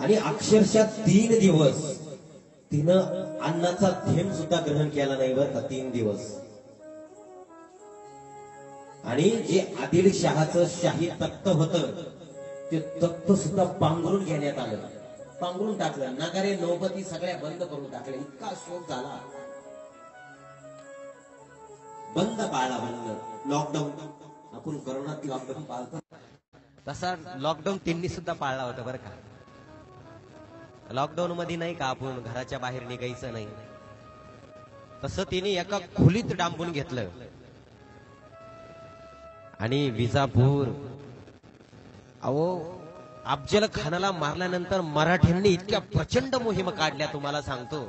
आणि अक्षरशः 3 दिवस तिनं अन्नाचा थेंब सुद्धा ग्रहण केला नाही बरं का, 3 दिवस. आणि जे आदिलशहाचं शाही तख्त होतं ते तख्त सुद्धा पांघरून घेण्यात आलं, पांघरून टाकलं. नगारे नौबती सगळ्या बंद करून टाकल्या. इतका शोक झाला. बंद पाळला, बंद. लॉकडाऊन, आपण कोरोनात लॉकडाऊन पाळतो तसा लॉकडाऊन त्यांनी सुद्धा पाळला होता बरं का. लॉकडाऊन मध्ये नाही का आपण घराच्या बाहेर निघायचं नाही, तसं तिने एका खोलीत डांबून घेतलं. आणि विजापूर, अहो अफजल खानाला मारल्यानंतर मराठ्यांनी इतक्या प्रचंड मोहिमा काढल्या तुम्हाला सांगतो.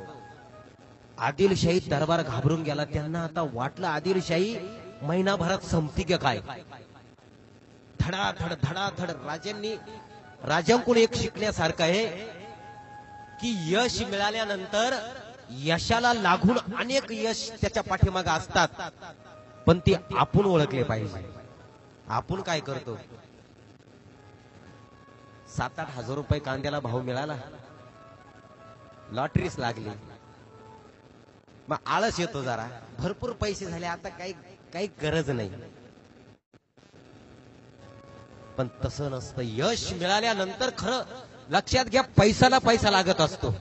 आदिलशाही दरबार घाबरून गेला. त्यांना आता वाटलं आदिलशाही महिनाभरात संपती का काय. धडाधड धडाधड राजांकडून एक शिकण्यासारखं आहे की यश मिळाल्यानंतर यशाला लागून अनेक यश त्याच्या पाठीमागे असतात, पण ते आपण ओळखले पाहिजे. आपण काय करतो, 7-8 हजार रुपये कांद्याला भाव मिळाला, लॉटरीच लागली, मग आळस येतो जरा. भरपूर पैसे झाले, आता काही गरज नाही. पण तसं नसतं. यश मिळाल्यानंतर खरं लक्षात घ्या, पैसाला पैसा लागत असतो,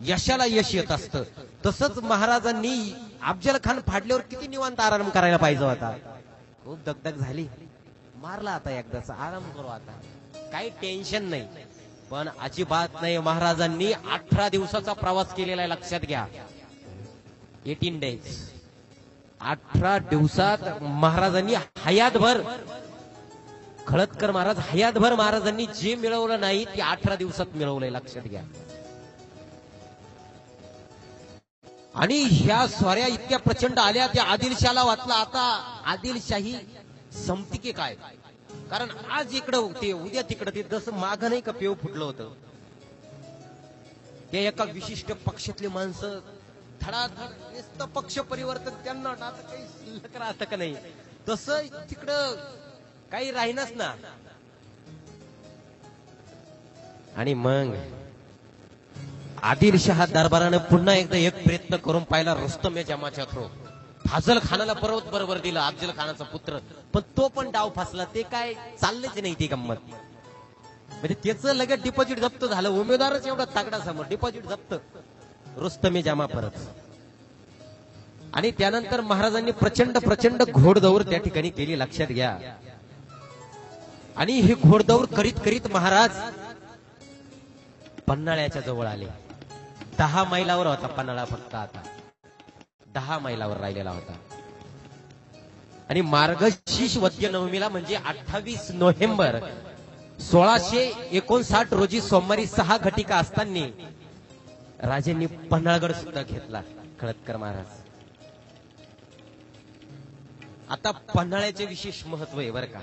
यशाला यश येत असतं. तसंच महाराजांनी अफजल खान फाडल्यावर किती निवांत आराम करायला पाहिजे होता. खूप दगदग झाली, मारला आता एकदाचा, आराम करू आता, काही टेन्शन नाही. पण अजिबात नाही. महाराजांनी 18 दिवसाचा प्रवास केलेला आहे, लक्षात घ्या. 18 डेज. 18 दिवसात महाराजांनी हयातभर, खळदकर महाराज हयातभर महाराजांनी जे मिळवलं नाही ते 18 दिवसात मिळवलंय, लक्षात घ्या. आणि ह्या स्वाऱ्या इतक्या प्रचंड आल्या, त्या आदिलशाहला वाटलं आता आदिलशाही संपती की काय. कारण आज इकडं होते, उद्या तिकडं ते, जसं माग नाही का पेव फुटलं होतं, ते एका विशिष्ट पक्षातली माणसं धडाधड नुसतं पक्ष परिवर्तन, त्यांना आता काही शिल्लक राहतं का नाही, तसं तिकडं काही राहीनच ना. आणि मग आदिलशाह दरबाराने पुन्हा एकदा एक प्रयत्न करून पाहिला, रुस्तम जमाच्या थ्रू. फाजल खानाला परत बरोबर दिलं, अफजल खानाचा पुत्र, पण तो पण डाव फासला. ते काय चाललेच नाही ती गंमत. म्हणजे त्याचं लगेच डिपॉझिट जप्त झालं. उमेदवारच एवढा तागडा समोर, डिपॉझिट जप्त, रुस्तम जमा परत. आणि त्यानंतर महाराजांनी प्रचंड प्रचंड घोडदौड त्या ठिकाणी केली, लक्षात घ्या. आणि हे घोडदौड करीत करीत महाराज पन्हाळ्याच्या जवळ आले. 10 मैलावर होता पन्हाळा, फक्त आता 10 मैलावर राहिलेला होता. आणि मार्गशीर्ष वद्य नवमीला म्हणजे 28 नोव्हेंबर 1659 रोजी सोमवारी 6 घटिका असताना राजांनी पन्हाळगड सुद्धा घेतला, खळदकर महाराज. आता पन्हाळ्याचे विशेष महत्व आहे बरं का.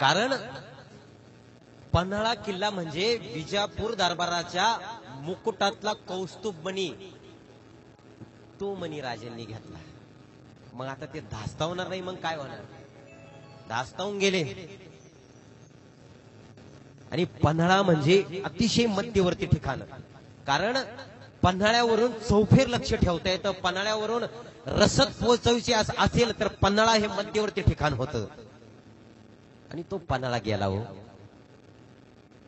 कारण पन्हाळा किल्ला म्हणजे विजापूर दरबाराच्या मुकुटातला कौस्तुभमणी, तो मणी राजांनी घेतला. मग आता ते धास्तावणार नाही, मग काय होणार, धास्तावून गेले. आणि पन्हाळा म्हणजे अतिशय मध्यवर्ती ठिकाण. कारण पन्हाळ्यावरून चौफेर लक्ष ठेवता येतं. पन्हाळ्यावरून रसद पोहोचवायची असेल तर पन्हाळा हे मध्यवर्ती ठिकाण होतं. आणि तो पन्हाळा गेला हो.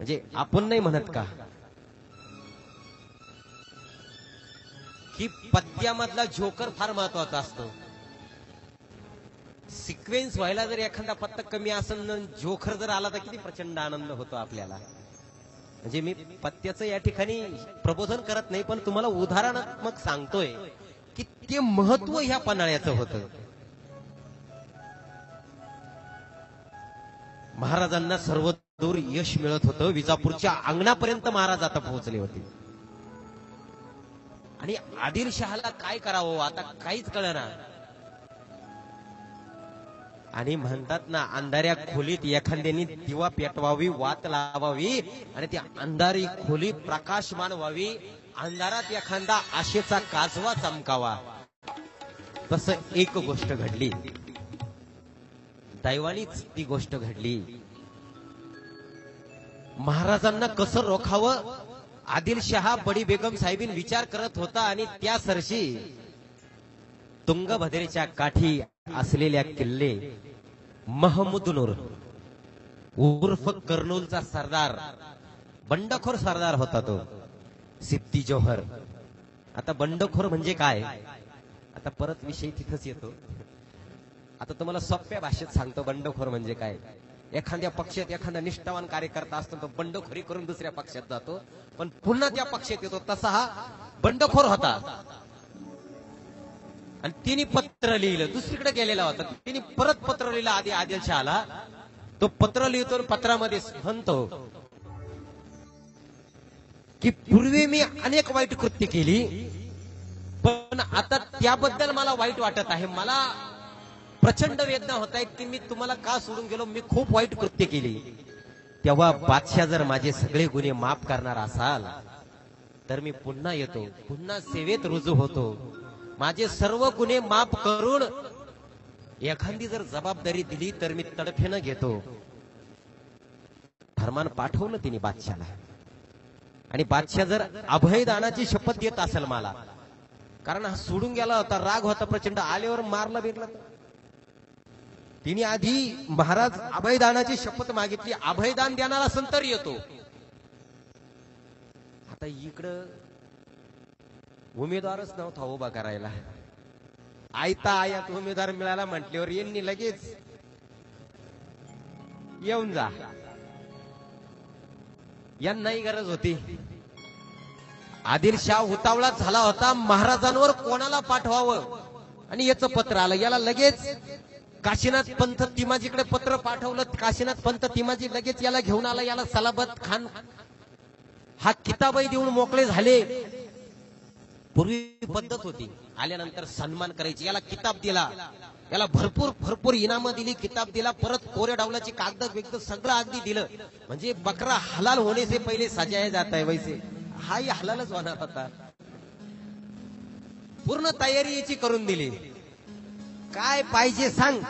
म्हणजे आपण नाही म्हणत का की पद्यामधला जोकर फार महत्वाचा असतो. सिक्वेन्स व्हायला जर एखादा पत्ता कमी असेल, जोकर जर आला तर किती प्रचंड आनंद होतो आपल्याला. म्हणजे मी पत्त्याचं या ठिकाणी प्रबोधन करत नाही, पण तुम्हाला उदाहरणात्मक सांगतोय की ते महत्व ह्या पन्हाळ्याचं होतं. महाराजांना सर्वदूर यश मिळत होतं. विजापूरच्या अंगणापर्यंत महाराज आता पोहोचले होते. आणि आदिलशहाला काय करावं आता काहीच कळेना. आणि म्हणतात ना, अंधाऱ्या खोलीत एखाद्याने दिवा पेटवावी, वात लावावी, आणि ती अंधारी खोली प्रकाशमान व्हावी. अंधारात एखादा आशेचा काजवा चमकावा. तसं एक गोष्ट घडली, दैवानीच ती गोष्ट घडली. महाराजांना कसं रोखावं आदिलशहा बडी बेगम साहेबीन विचार करत होता आणि त्या सरशी तुंगभद्रेच्या काठी असलेल्या किल्ले महमूदनूर उर्फ कर्नूलचा सरदार, बंडखोर सरदार होता तो सिद्दी जोहर. आता बंडखोर म्हणजे काय, आता परत विषय तिथंच येतो. आता तुम्हाला सोप्या भाषेत सांगतो बंडखोर म्हणजे काय. एखाद्या पक्षात एखादा निष्ठावान कार्यकर्ता असतो तो बंडखोरी करून दुसऱ्या पक्षात जातो, पण पुन्हा त्या पक्षात येतो. तसा हा बंडखोर होता. आणि तिने पत्र लिहिलं, दुसरीकडे गेलेला होता, तिने परत पत्र लिहिलं आधी आदिलशहाला. तो पत्र लिहितो, पत्रामध्ये म्हणतो की पूर्वी मी अनेक वाईट कृत्य केली, पण आता त्याबद्दल मला वाईट वाटत आहे. मला प्रचंड वेदना होत आहेत की मी तुम्हाला का सोडून गेलो, मी खूप वाईट कृत्य केली. तेव्हा बादशाह जर माझे सगळे गुन्हे माफ करणार असाल तर मी पुन्हा येतो, पुन्हा सेवेत रुजू होतो. माझे सर्व गुन्हे माफ करून एखादी जर जबाबदारी दिली तर मी तडफेनं घेतो. फरमान पाठवलं तिने बादशाहला. आणि बादशाह जर अभयदानाची शपथ देत असेल मला, कारण हा सोडून गेला होता, राग होता प्रचंड, आल्यावर मारला बिरला. तिने आधी महाराज अभयदानाची शपथ मागितली, अभयदान देणार असेल तर येतो. आता इकडं उमेदवारच नव्हता उभा करायला. आयता आयात उमेदवार मिळाला म्हटल्यावर यांनी लगेच येऊन जा, यांनाही गरज होती. आदिलशाह उतावळा झाला होता, महाराजांवर कोणाला पाठवावं. आणि याचं पत्र आलं, याला लगेच काशीनाथ पंत तिमाजीकडे पत्र पाठवलं. काशीनाथ पंत तिमाजी लगेच याला घेऊन आला. याला सलाबत खान हा किताबही देऊन मोकळे झाले. पूर्वी पद्धत होती, आल्यानंतर सन्मान करायची. याला किताब दिला, याला भरपूर भरपूर इनामं दिली, किताब दिला, परत कोऱ्या डावलाची कागद बिगद सगळं अगदी दिलं. म्हणजे बकरा हलाल होने से पहिले सजाया जाता है, वैसे हाही हलालच होणार होता. पूर्ण तयारी याची करून दिली. काय पाहिजे सांग,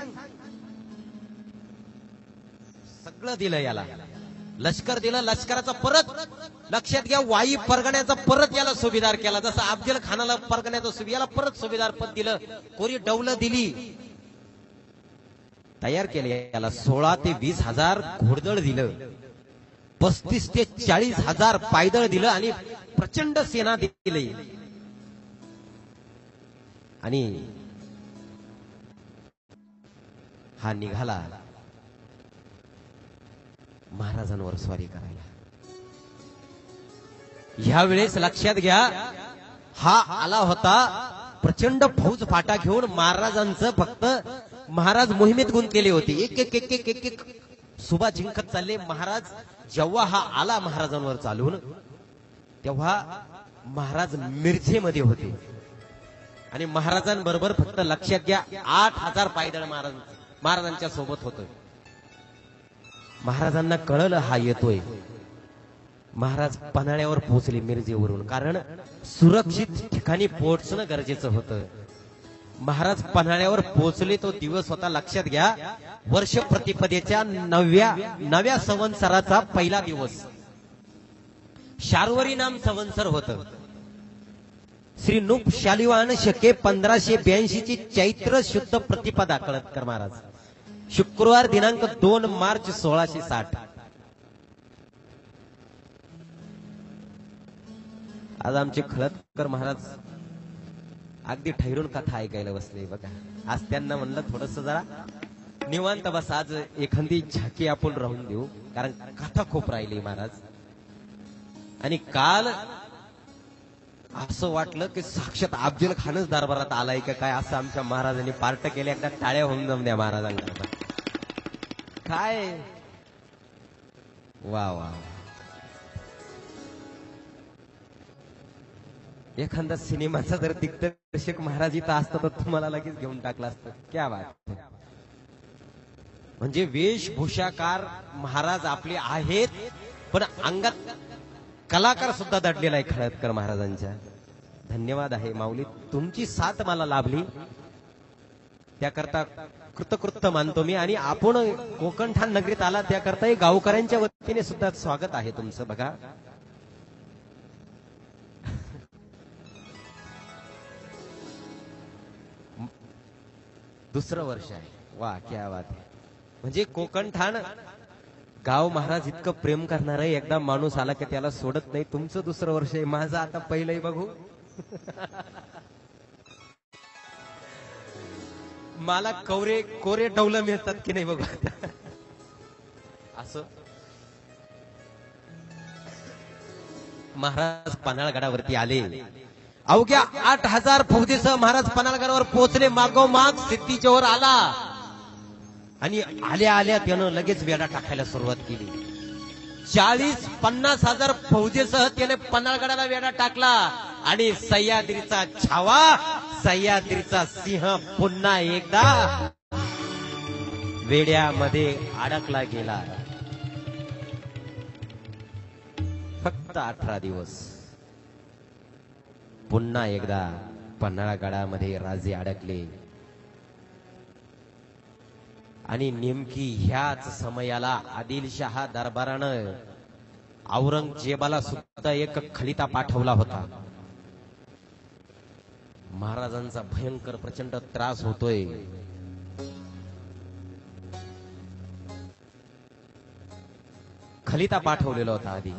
सगळं दिलं याला. लष्कर दिलं, लष्कराचा परत लक्षात घ्या, वाई परगण्याचा परत याला सुभेदार केला. जसं अफजल खानाला परगण्याचा सुभेदार, याला परत सुभेदार पद दिलं, कोरी डौलं दिली, तयार केले याला. 16 ते 20 हजार घोडदळ दिलं, 35 ते 40 हजार पायदळ दिलं आणि प्रचंड सेना दिली. आणि हा निघाला महाराजांवर स्वारी करायला. ह्या वेळेस लक्षात घ्या, हा आला होता प्रचंड फौज फाटा घेऊन. महाराजांचं फक्त महाराज मोहिमेत गुंतलेले होते. एक एक एक एक एक एक सुभा जिंकत चालले महाराज. जेव्हा हा आला महाराजांवर चालून, तेव्हा महाराज मिरजेमध्ये होते. आणि महाराजांबरोबर फक्त लक्षात घ्या 8,000 पायदळ महाराजांच्या सोबत होतं. महाराजांना कळलं हा येतोय. महाराज पन्हाळ्यावर पोहोचले मिरजेवरून, कारण सुरक्षित ठिकाणी पोहोचणं गरजेचं होतं. महाराज पन्हाळ्यावर पोहोचले, तो दिवस होता, लक्षात घ्या, वर्ष प्रतिपदेच्या नव्या संवत्सराचा पहिला दिवस. शार्वरी नाम संवत्सर होतं. श्री नूप शालिवाहन शके 1582 ची चैत्र शुद्ध प्रतिपदा. कळतकर महाराज, शुक्रवार दिनांक 2 मार्च 1660. आज आमचे खळदकर महाराज अगदी ठैरून कथा ऐकायला बसले बघा. आज त्यांना म्हणलं थोडस जरा निवांत बस, आज एखादी झाकी आपण राहून देऊ, कारण कथा खूप राहिली महाराज. आणि काल असं वाटलं की साक्षात अफजल खानच दरबारात आलाय का काय, असं आमच्या महाराजांनी पार्ट केले. एकदा टाळ्या होऊन जाऊन द्या महाराजांना. काय वा वा, एखादा सिनेमाचा जर दिग्दर्शक महाराज इथं असतं तर तुम्हाला लगेच घेऊन टाकलं असतं. क्या बात. म्हणजे वेशभूषाकार महाराज आपले आहेत, पण अंगात कलाकार सुद्धा दडलेला आहे खळदकर महाराजांच्या. धन्यवाद आहे माऊली, तुमची साथ मला लाभली, त्याकरता कृतकृत्य मानतो मी. आणि आपण कोकणठाण नगरीत आला त्याकरता गावकऱ्यांच्या वतीने सुद्धा स्वागत आहे तुमचं. बघा दुसरं वर्ष आहे. वा क्या बात आहे. म्हणजे कोकण ठाण गाव महाराज इतकं प्रेम करणार आहे, एकदा माणूस आला की त्याला सोडत नाही. तुमचं दुसरं वर्ष आहे, माझं आता पहिलंही बघू. मला कोरे डौलं मिळतात की नाही बघू असं. महाराज पन्हाळगडावरती आले. अवघ्या 8,000 फौजेसह महाराज पन्हाळगडावर पोहोचले. मागोमाग सिद्धीच्या वर आला आणि आल्या आल्या त्यानं लगेच वेढा टाकायला सुरुवात केली. 40-50 हजार फौजेसह त्याने पन्हाळगडाला वेढा टाकला आणि सह्याद्रीचा छावा, सह्याद्रीचा सिंह पुन्हा एकदा वेड्यामध्ये अडकला गेला. फक्त 18 दिवस पुन्हा एकदा पन्हाळगडामध्ये राजे अडकले. आणि नेमकी ह्याच समयाला आदिलशहा दरबारानं औरंगजेबाला सुद्धा एक खलिता पाठवला होता. महाराजांचा भयंकर प्रचंड त्रास होतोय. खलिता पाठवलेला होता आधी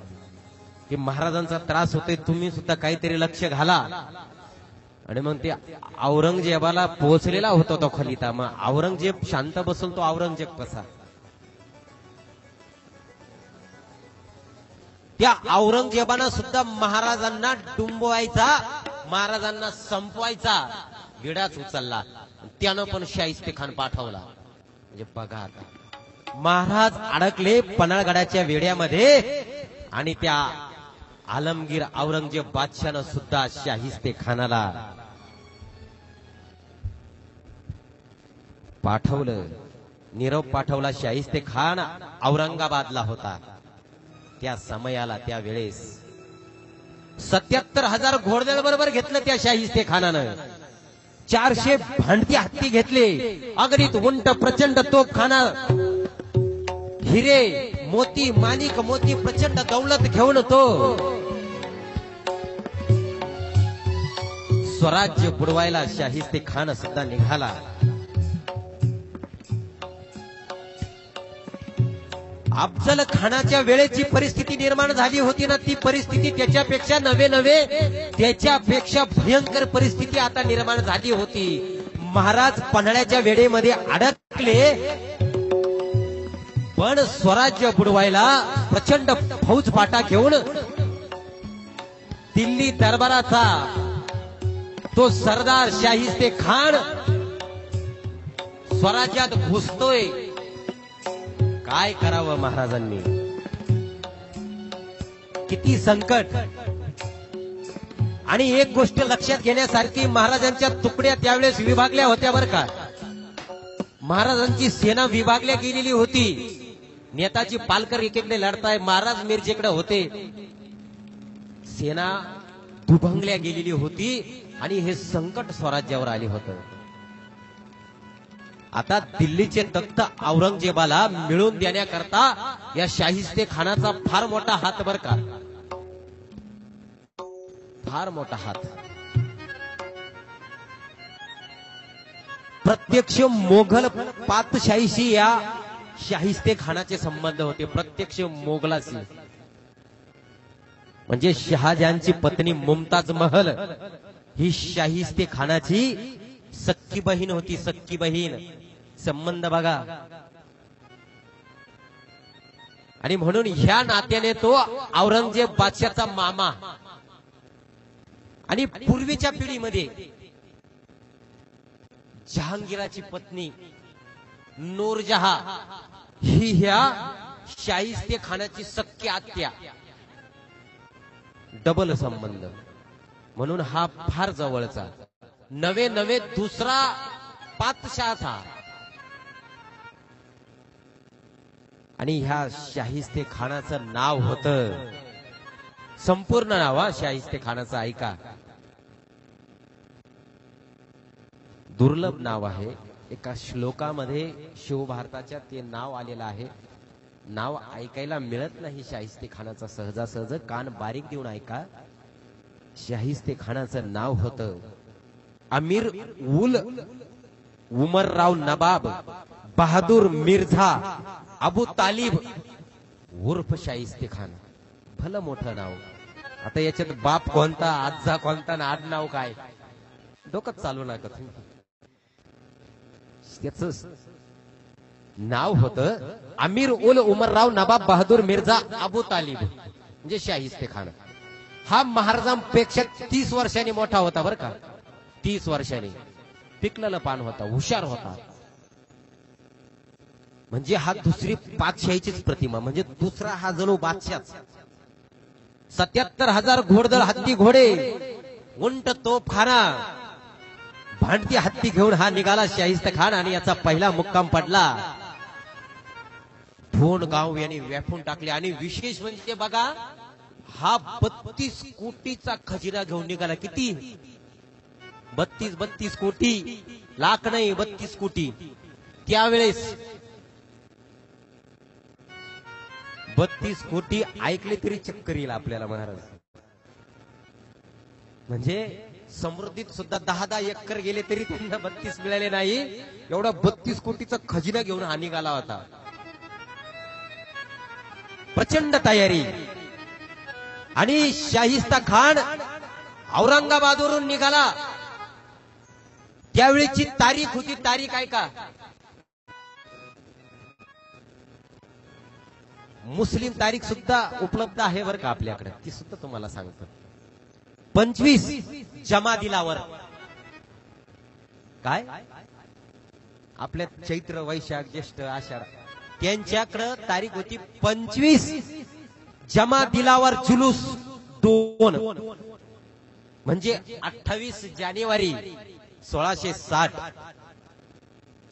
की महाराजांचा त्रास होतोय, तुम्ही सुद्धा काहीतरी लक्ष घाला. आणि मग ते औरंगजेबाला पोहोचलेला होता तो खलिता. मग औरंगजेब शांत बसून तो औरंगजेब कसा? त्या औरंगजेबानं सुद्धा महाराजांना डुंबवायचा, महाराजांना संपवायचा विडाच उचलला. त्यानं पण शाहिस्ते खान पाठवला. म्हणजे बघा आता महाराज अडकले पन्हाळगडाच्या वेड्यामध्ये आणि त्या आलमगीर औरंगजेब बादशाहनं सुद्धा शाहिस्ते खानाला पाठवलं, निरोप पाठवला. शाहिस्ते खान औरंगाबादला होता त्या समयाला. त्या वेळेस 77,000 घोडदळ बरोबर घेतलं त्या शाहिस्ते खानानं. 400 भांडती हत्ती घेतले, अगणित उंट प्रचंड तोफखाना, हिरे मोती माणिक मोती प्रचंड दौलत घेऊन तो स्वराज्य बुडवायला शाहिस्ते खान सुद्धा निघाला. अफजल खानाच्या वेळेची परिस्थिती निर्माण झाली होती ना, ती परिस्थिती त्याच्यापेक्षा त्याच्यापेक्षा भयंकर परिस्थिती आता निर्माण झाली होती. महाराज पन्हाळ्याच्या वेळेमध्ये अडकले, पण स्वराज्य बुडवायला प्रचंड फौजफाटा घेऊन दिल्ली दरबाराचा तो सरदार शाहिस्ते खान स्वराज्यात घुसतोय. काय करावं महाराजांनी? किती संकट. आणि एक गोष्ट लक्षात घेण्यासारखी, महाराजांच्या तुकड्या त्यावेळेस विभागल्या होत्या बरं का. महाराजांची सेना विभागल्या गेलेली होती. नेताजी पालकर एकीकडे लढताय, महाराज मिरजेकडे होते. सेना दुभंगल्या गेलेली होती आणि हे संकट स्वराज्यावर आले होतं. आता दिल्लीचे तख्त औरंगजेबाला मिळवून देण्याकरता या शाहिस्ते खानाचा फार मोठा हात बर का, फार मोठा हात. प्रत्यक्ष मोघल पातशाहीशी या शाहिस्ते खानाचे संबंध होते. प्रत्यक्ष मोगलाशी. म्हणजे शहाजहानची पत्नी मुमताज महल ही शाहिस्ते खानाची सक्की बहीण होती. सक्की बहीण. संबंध बघा. आणि म्हणून ह्या नात्याने तो औरंगजेब बादशाचा मामा. आणि पूर्वीच्या पिढीमध्ये जहांगीराची पत्नी नूरजहा ही ह्या शाहिस्ते खानाची सक्की आत्या. डबल संबंध. म्हणून हा फार जवळचा. नवे दुसरा पातशाह था. आणि ह्या शाहिस्ते खानाचं नाव होतं, संपूर्ण नाव हा शाहिस्ते खानाचं ऐका. दुर्लभ नाव आहे. एका श्लोकामध्ये शिवभारताच्या ते नाव आलेलं आहे. नाव ऐकायला मिळत नाही शाहिस्ते खानाचा सहजासहज. कान बारीक देऊन ऐका. शाहिस्ते खानाचं नाव होतं अमीर उल उमरराव नवाब बहादूर मिर्झा अबू तालिब उर्फ शाहिस्ते खान. भलं मोठं नाव. आता याच्यात बाप कोणता, आजा कोणता, आड नाव काय, डोकं चालू नका तुम्ही. त्याच नाव होतं अमीर उल उमरराव नवाब बहादूर मिर्झा अबू तालिब म्हणजे शाहिस्ते खान. हा महाराजांपेक्षा 30 वर्षांनी मोठा होता बरं का. 30 वर्षांनी. पिकलेला पान होता, हुशार होता. म्हणजे हा दुसरी बादशाहीचीच प्रतिमा. म्हणजे दुसरा हा जणू बादशाच. 77,000 घोडदळ, हत्ती घोडे, उंट तोफखाना, भांडती हत्ती घेऊन हा निघाला शाहिस्ते खान. आणि याचा पहिला मुक्काम पडला भोन गाव यांनी व्यापून टाकले. आणि विशेष म्हणजे बघा, हा 32 कोटीचा खजिना घेऊन निघाला. किती? 32 कोटी. लाख नाही, 32 कोटी. त्यावेळेस 32 कोटी ऐकले तरी चक्कर येईल आपल्याला महाराज. म्हणजे समृद्धीत सुद्धा 10 एकर गेले तरी त्यांना 32 मिळाले नाही. एवढा 32 कोटीचा खजिना घेऊन हा निघाला होता. प्रचंड तयारी. आणि शाहिस्ता खान औरंगाबादवरून निघाला. त्यावेळीची तारीख होती. तारीख आहे का? मुस्लिम तारीख सुद्धा उपलब्ध आहे बरं का आपल्याकडे. ती सुद्धा तुम्हाला सांगतो. 25 जमादिलावर. काय आपल्या चैत्र वैशाख ज्येष्ठ आषाढ त्यांच्याकडे तारीख होती 25 जमादिलावर जुलूस 2 म्हणजे 28 जानेवारी 1660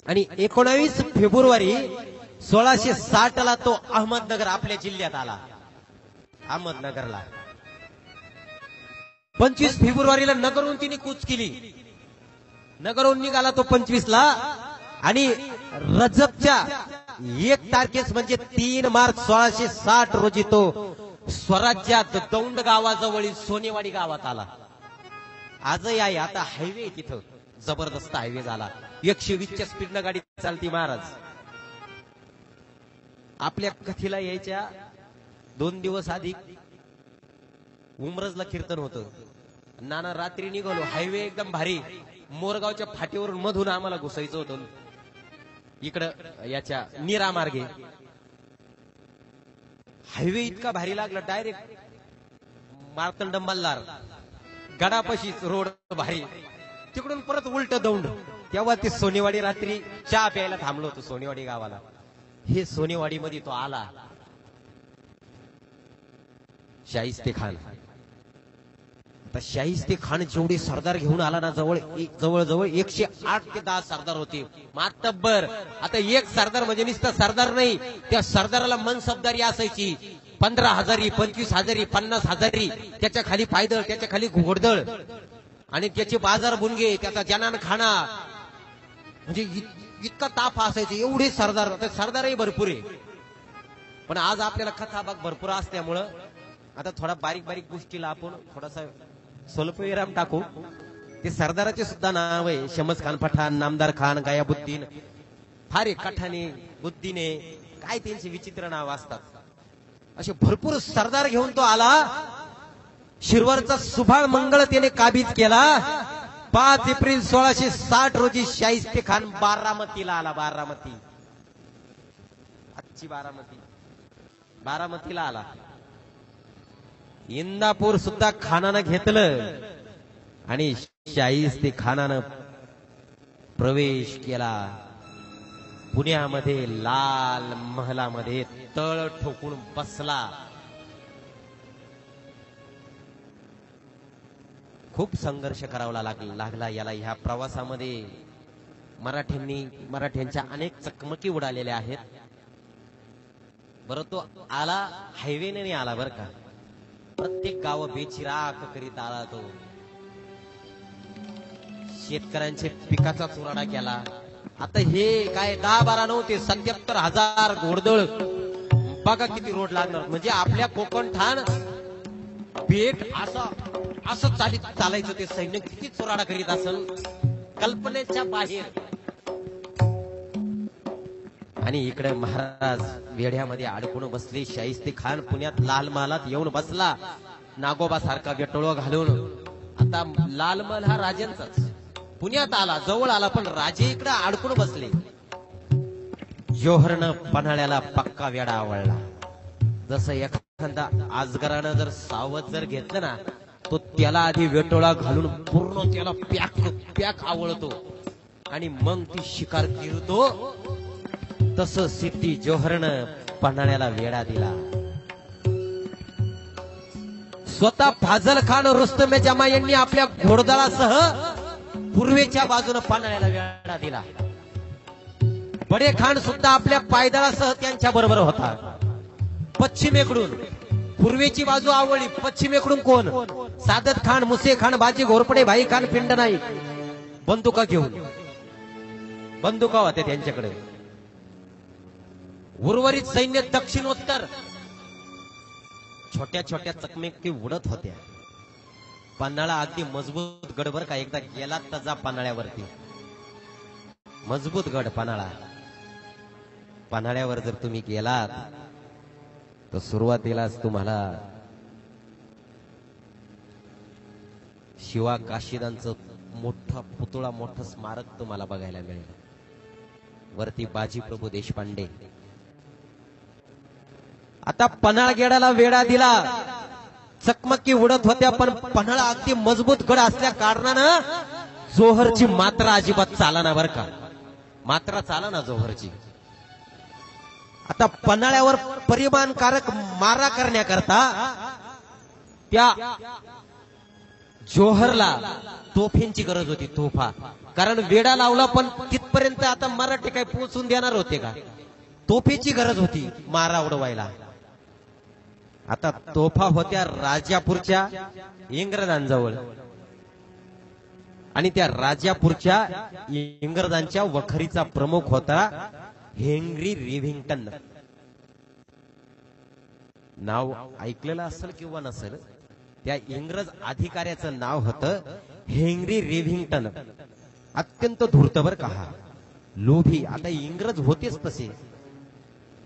आणि 19 फेब्रुवारी 1660 ला तो अहमदनगर आपल्या जिल्ह्यात आला. अहमदनगरला 25 फेब्रुवारीला नगरहून तिने कूच केली. नगरहून निघाला तो 25 ला. आणि रजबच्या 1 तारखेस म्हणजे 3 मार्च 1660 रोजी तो स्वराज्यात दौंड गावाजवळील सोनेवाडी गावात आला. आजही आहे. आता हायवे तिथं जबरदस्त हायवे झाला. 120च्या स्पीडनं गाडी चालती महाराज. आपल्या कथेला यायच्या 2 दिवस आधी उमरजला कीर्तन होतं. नाना रात्री निघालो. हायवे एकदम भारी. मोरगावच्या फाटीवरून मधून आम्हाला घुसायचं होतं इकडं याच्या नीरा मार्गे. हायवे इतका भारी लागला. डायरेक्ट मार्तंड मल्हार गडापाशीच रोड भारी. तिकडून परत उलट दौंड. तेव्हा ते सोनेवाडी रात्री चहा प्यायला थांबलो होतो सोनेवाडी गावाला. हे सोनेवाडी मध्ये तो आला शाहिस्ते खान. आता शाहिस्ते खान जेवढे सरदार घेऊन आला ना, जवळजवळ 108 ते 10 सरदार होते. मातब्बर. आता एक सरदार म्हणजे नुसता सरदार नाही, त्या सरदाराला मनसबदारी असायची. 15,000, 25,000, 50,000. त्याच्या खाली पायदळ, त्याच्या खाली घोडदळ आणि त्याचे बाजार बुनगे, त्याचा जनान खाना. म्हणजे इतका ताप असायचा. एवढे सरदार. सरदारही भरपूर आहे. पण आज आपल्याला कथा भरपूर असल्यामुळं आता थोडा बारीक बारीक गोष्टीला आपण थोडासा स्वल्पविराम टाकू. ते सरदाराचे सुद्धा नाव आहे. शमस खान पठाण, नामदार खान, गयाबुद्दीन, फारे कठाणे, बुद्दीने, काय त्यांचे विचित्र नाव असतात. असे भरपूर सरदार घेऊन तो आला. शिरवरचा सुभाळ मंगळ त्याने काबीज केला. 5 एप्रिल 1660 रोजी शाहिस्ते खान बारामतीला आला. बारामती, आजची बारामतीला आला. इंदापूर सुद्धा खानानं घेतलं आणि शाहिस्ते खानानं प्रवेश केला. पुण्यामध्ये लाल महालामध्ये तळ ठोकून बसला. खूप संघर्ष करावा लागला याला. ह्या प्रवासामध्ये मराठ्यांच्या अनेक चकमकी उडालेल्या आहेत. बरं तो आला हायवेने नाही आला बरं का. प्रत्येक गाव बेचिराख करीत आला तो. शेतकऱ्यांचे पिकाचा चुराडा केला. आता हे काय 10-12 नव्हते, 77,000 घोडदळ. बघा किती रोड लागणार. म्हणजे आपल्या कोकण ठाण भेट असं चालायचं ते सैन्य. किती चुराडा करीत असेल कल्पनेच्या बाहेर. आणि इकडे महाराज वेढ्यामध्ये अडकून बसले. शाहिस्ते खान पुण्यात लाल महालात येऊन बसला नागोबा सारखा वेटोळं घालून. आता लाल महल हा राजांचाच पुण्यात आला, जवळ आला, पण राजे इकडे अडकून बसले. जोहरनं पन्हाळ्याला पक्का वेडा आवडला. जसं एखादा आजगरानं जर सावध जर घेतलं ना, तो त्याला आधी वेटोळा घालून पूर्ण त्याला पॅक पॅक आवडतो आणि मग ती शिकार फिरतो. तसं सिद्धी जोहरनं पन्हाळ्याला वेडा दिला. स्वतः फाजल खान रुस्तम जमा यांनी आपल्या घोडदळासह पूर्वेच्या बाजूने पन्हाळ्याला वेढा दिला. बडे खान सुद्धा आपल्या पायदळासह त्यांच्या बरोबर होता. पश्चिमेकडून पूर्वेची बाजू आवडली, पश्चिमेकडून कोण? सादत खान, मुसे खान, बाजी घोरपडे, भाई खान, पिंड नाईक बंदुका घेऊन, बंदुका होत्या त्यांच्याकडे. उर्वरित सैन्य दक्षिणोत्तर छोट्या छोट्या चकमकी उडत होत्या. पन्हाळा अगदी मजबूत गड बर का. एकदा गेलात तर जा पन्हाळ्यावरती. मजबूत गड पन्हाळा. पन्हाळ्यावर जर तुम्ही गेलात तर सुरुवातीलाच तुम्हाला शिवा काशीदांचं मोठा पुतळा, मोठं स्मारक तुम्हाला बघायला मिळेल. वरती बाजी प्रभू देशपांडे. आता पन्हाळगडाला वेढा दिला. चकमकी उडत होत्या, पण पन्हाळा अगदी मजबूत गड असल्या कारणानं जोहरची मात्रा अजिबात चालना बर का. मात्रा चालना जोहरची. आता पन्हाळ्यावर परिमाणकारक मारा करण्याकरता त्या जोहरला तोफींची गरज होती. तोफा, कारण वेढा लावला, पण तिथपर्यंत आता मराठी काही पोहोचून देणार होते का? तोफीची गरज होती मारा उडवायला. आता तोफा होत्या राजापूरच्या इंग्रजांजवळ, आणि त्या राजापूरच्या इंग्रजांच्या वखरीचा प्रमुख होता हेनरी रिव्हिंग्टन. नाव ऐकलेलं असेल किंवा नसेल, त्या इंग्रज अधिकाऱ्याचं नाव होतं हेनरी रिव्हिंग्टन. अत्यंत धूर्तबर का, लोभी. आता इंग्रज होतेच तसे.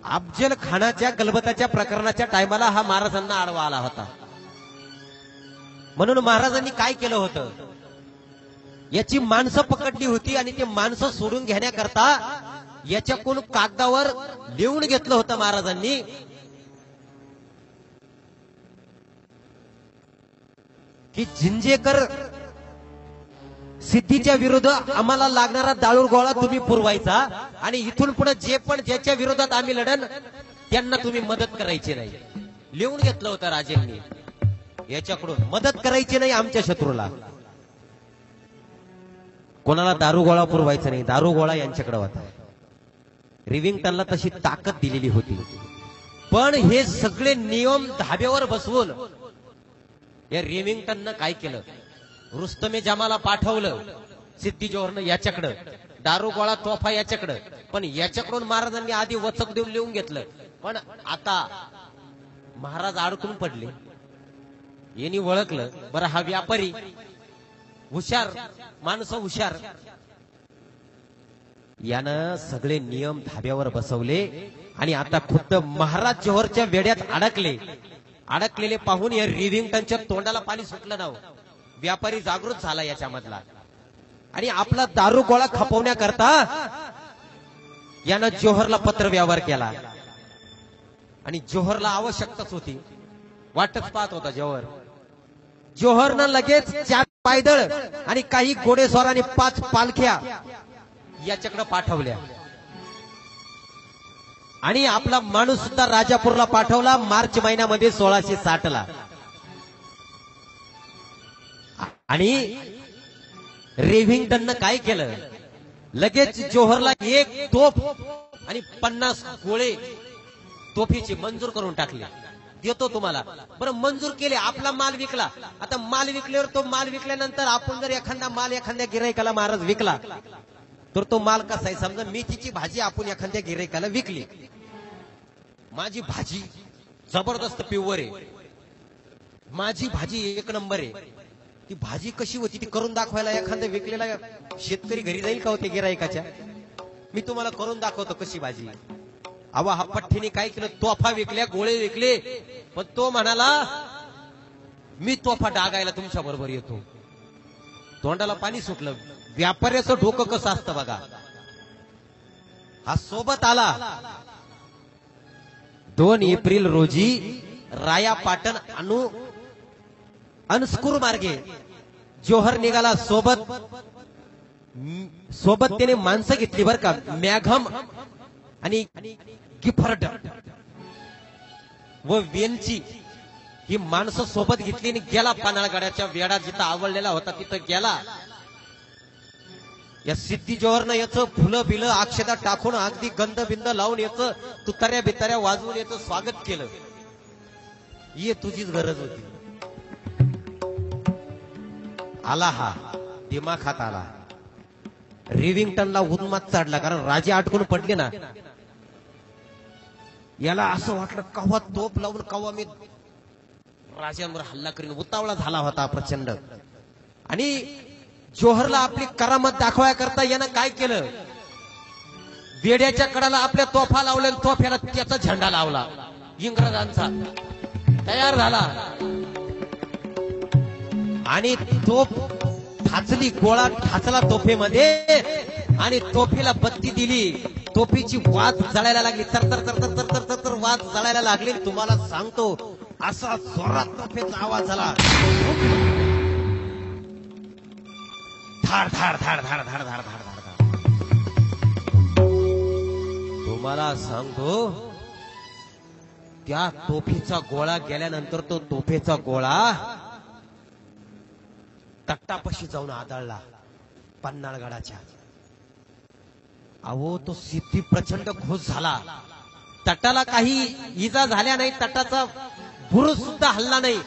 अफजल खानाच्या गलबताच्या प्रकरणाच्या टायमाला हा महाराजांना आडवा आला होता. म्हणून महाराजांनी काय केलं होतं, याची माणसं पकडली होती आणि ते माणसं सोडून घेण्याकरता याच्याकडून कागदावर लिहून घेतलं होतं महाराजांनी की जिंजेकर सिद्धीच्या विरुद्ध आम्हाला लागणारा दारूळ गोळा तुम्ही पुरवायचा, आणि इथून पुढे जे पण ज्याच्या विरोधात आम्ही लढन त्यांना तुम्ही मदत करायची नाही. लिहून घेतलं होतं राजेंनी. याच्याकडून मदत करायची नाही आमच्या शत्रूला. कोणाला दारू गोळा पुरवायचा नाही. दारू गोळा यांच्याकडे होता. रिव्हिंग्टनला तशी ताकद दिलेली होती. पण हे सगळे नियम धाब्यावर बसवून या रिव्हिंग्टननं काय केलं, रुस्तमे जमाला पाठवलं सिद्धी जोहरनं याच्याकडं, दारू गोळा तोफा याच्याकडं. पण याच्याकडून महाराजांनी आधी वचक देऊन लिहून घेतलं. पण आता महाराज अडकून पडले. यांनी ओळखलं, बरं हा व्यापारी हुशार, माणसं हुशार. यानं सगळे नियम धाब्यावर बसवले आणि आता खुद्द महाराज जोहरच्या वेड्यात अडकले. अडकलेले पाहून या रिव्हिंग्टनच्या तोंडाला पाणी सुटलं ना. व्यापारी जागृत झाला याच्यामधला, आणि आपला दारू गोळा खपवण्याकरता यानं जोहरला पत्र व्यवहार केला. आणि जोहरला आवश्यकताच होती, वाटच पाहत होता जोहर. जोहरनं लगेच 4 पायदळ आणि काही घोडेस्वार आणि 5 पालख्या याच्याकडे पाठवल्या, आणि आपला माणूस सुद्धा राजापूरला पाठवला मार्च महिन्यामध्ये 1660ला. आणि रिव्हिंग्टननं काय केलं, लगेच जोहरला 1 तोफ आणि 50 गोळे तोफीचे मंजूर करून टाकले. देतो तुम्हाला. बरं मंजूर केले, आपला माल विकला. आता माल विकल्यावर तो माल विकल्यानंतर आपण जर एखादा माल एखाद्या गिराईकाला महाराज विकला तर तो माल कसा आहे, समजा मेथीची भाजी आपण एखाद्या गिराईकाला विकली. माझी भाजी जबरदस्त प्युअर आहे, माझी भाजी 1 नंबर आहे. ती भाजी कशी होती ती करून दाखवायला एखादा विकलेला शेतकरी घरी जाईल का होते गिराईकाच्या? मी तुम्हाला करून दाखवतो कशी बाजी. अहो हा पठ्ठीने काय केलं, तोफा विकल्या, गोळे विकले, पण तो म्हणाला मी तोफा डागायला तुमच्या बरोबर येतो. तोंडाला पाणी सुटलं. व्यापाऱ्याचं डोकं कसं असतं बघा. हा सोबत आला. 2 एप्रिल रोजी राया पाटण अनस्कूर मार्गे जोहर निघाला. सोबत त्याने माणसं घेतली बर का. मॅघम आणि गिफर्ड व वेंची ही माणसं सोबत घेतली आणि गेला पानाळगडाच्या वेढा जिथं आवडलेला होता तिथं गेला. या सिद्धी जोहरनं याचं फुलं बिलं अक्षदा टाकून अगदी गंध बिंद लावून याचं तुताऱ्या बिताऱ्या वाजवून याचं स्वागत केलं. ये तुझीच गरज होती. आला हा दिमाखात आला. रिव्हिंग्टनला उन्माद चढला, कारण राजे अटकून पडले ना. याला असं वाटलं कव्हा तोप लावून कव्हा मी राजांवर हल्ला करीन. उतावळा झाला होता प्रचंड. आणि जोहरला आपली करामत दाखवायकरता यानं काय केलं, वेड्याच्या कडाला आपल्या तोफा लावल्या, तोफ्याला त्याचा झेंडा लावला इंग्रजांचा. तयार झाला आणि तोफ ठाचली, गोळा ठाचला तोफेमध्ये आणि तोफेला बत्ती दिली. तोफीची वाज जळायला लागली. तर वाज जळायला लागली. तुम्हाला सांगतो असा जोरात तोफेचा आवाज झाला. धाड धाड धाड धाड धाड धाड धाड धाड. तुम्हाला सांगतो त्या तोफीचा गोळा गेल्यानंतर तो तोफेचा गोळा तट्टापाशी जाऊन आदळला पन्हाळगडाच्या. अहो तो सिद्धी प्रचंड खुश झाला. तटाला काही इजा झाल्या नाही, तटाचा बुरुज सुद्धा हल्ला नाही,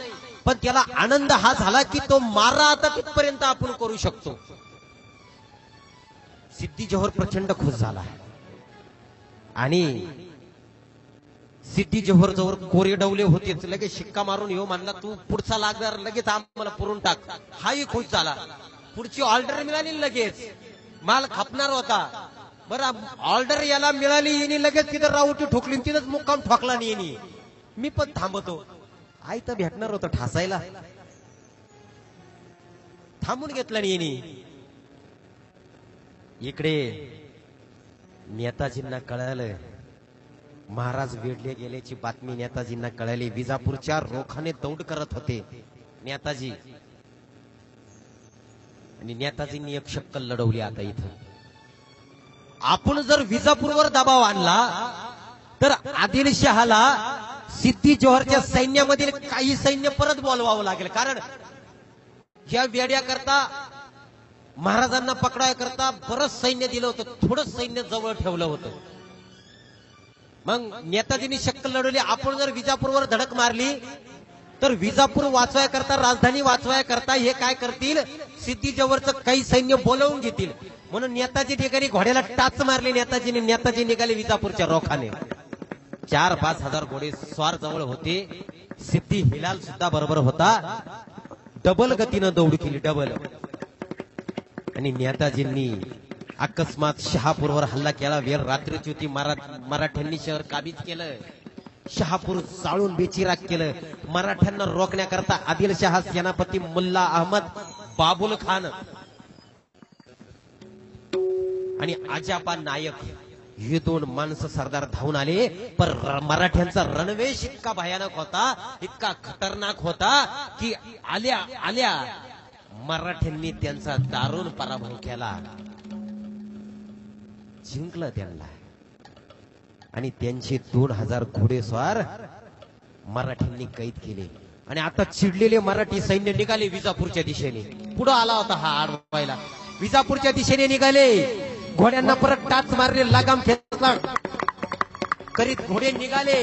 पण त्याला आनंद हा झाला की तो मारा आता तिथपर्यंत आपण करू शकतो. सिद्धी जोहर प्रचंड खुश झाला आणि सिद्धी जोहर जवळ कोरे डवले होतेच. लगेच शिक्का मारून येऊ म्हणला, तू पुढचा लागणार लगेच आम्हाला पुरून टाक. हाही खुश झाला. पुढची ऑर्डर मिळाली, लगेच माल खपणार होता. बरं ऑर्डर याला मिळाली, येणी लगेच तिथं राऊटी ठोकली, तिथंच मुक्काम ठोकला नाही येणी. मी पण थांबतो. आई तर भेटणार होतं ठासायला, थांबून घेतलं नाही येणी. इकडे नेताजींना कळालं महाराज वेढले गेल्याची बातमी. नेताजींना कळाली. विजापूरच्या रोखाने दौड करत होते नेताजी. आणि नेताजींनी एक शक्कल लढवली. आता इथं आपण जर विजापूरवर दबाव आणला तर आदिलशहाला सिद्धी जोहरच्या सैन्यामधील काही सैन्य परत बोलवावं लागेल. कारण या वेड्याकरता महाराजांना पकडायकरता बरंच सैन्य दिलं होतं, थोडं सैन्य जवळ ठेवलं होतं. मग नेताजींनी शक्कल लढवली. आपण जर विजापूरवर धडक मारली तर विजापूर वाचवायकरता, राजधानी वाचवायकरता हे काय करतील, सिद्धी जोहरचं काही सैन्य बोलवून घेतील. म्हणून नेताजी ठिकाणी घोड्याला टाच मारली नेताजी निघाले विजापूरच्या रोखाने. 4-5 हजार घोडे स्वार जवळ होते. सिद्धी हिलाल सुद्धा बरोबर होता. डबल गतीनं दौड केली, डबल. आणि नेताजींनी अकस्मात शहापूरवर हल्ला केला. वेळ रात्रीची होती. मराठ्यांनी शहर काबीज केलं. शहापूर जाळून बेचिराग केलं. मराठ्यांना रोखण्याकरता आदिलशहा सेनापती मुल्ला अहमद बाबुल खान आणि आजापा नायक हे 2 माणसं सरदार धावून आले. पण मराठ्यांचा रणवेश इतका भयानक होता, इतका खतरनाक होता की आल्या आल्या मराठ्यांनी त्यांचा दारुण पराभव केला. जिंकलं त्यांना. आणि त्यांचे 2000 घोडेस्वार मराठ्यांनी कैद केले. आणि आता चिडलेले मराठी सैन्य निघाले विजापूरच्या दिशेने. पुढे आला होता हा आडवायला. विजापूरच्या दिशेने निघाले. घोड्यांना परत टाच मारले, लगाम खेचला करीत घोडे निघाले.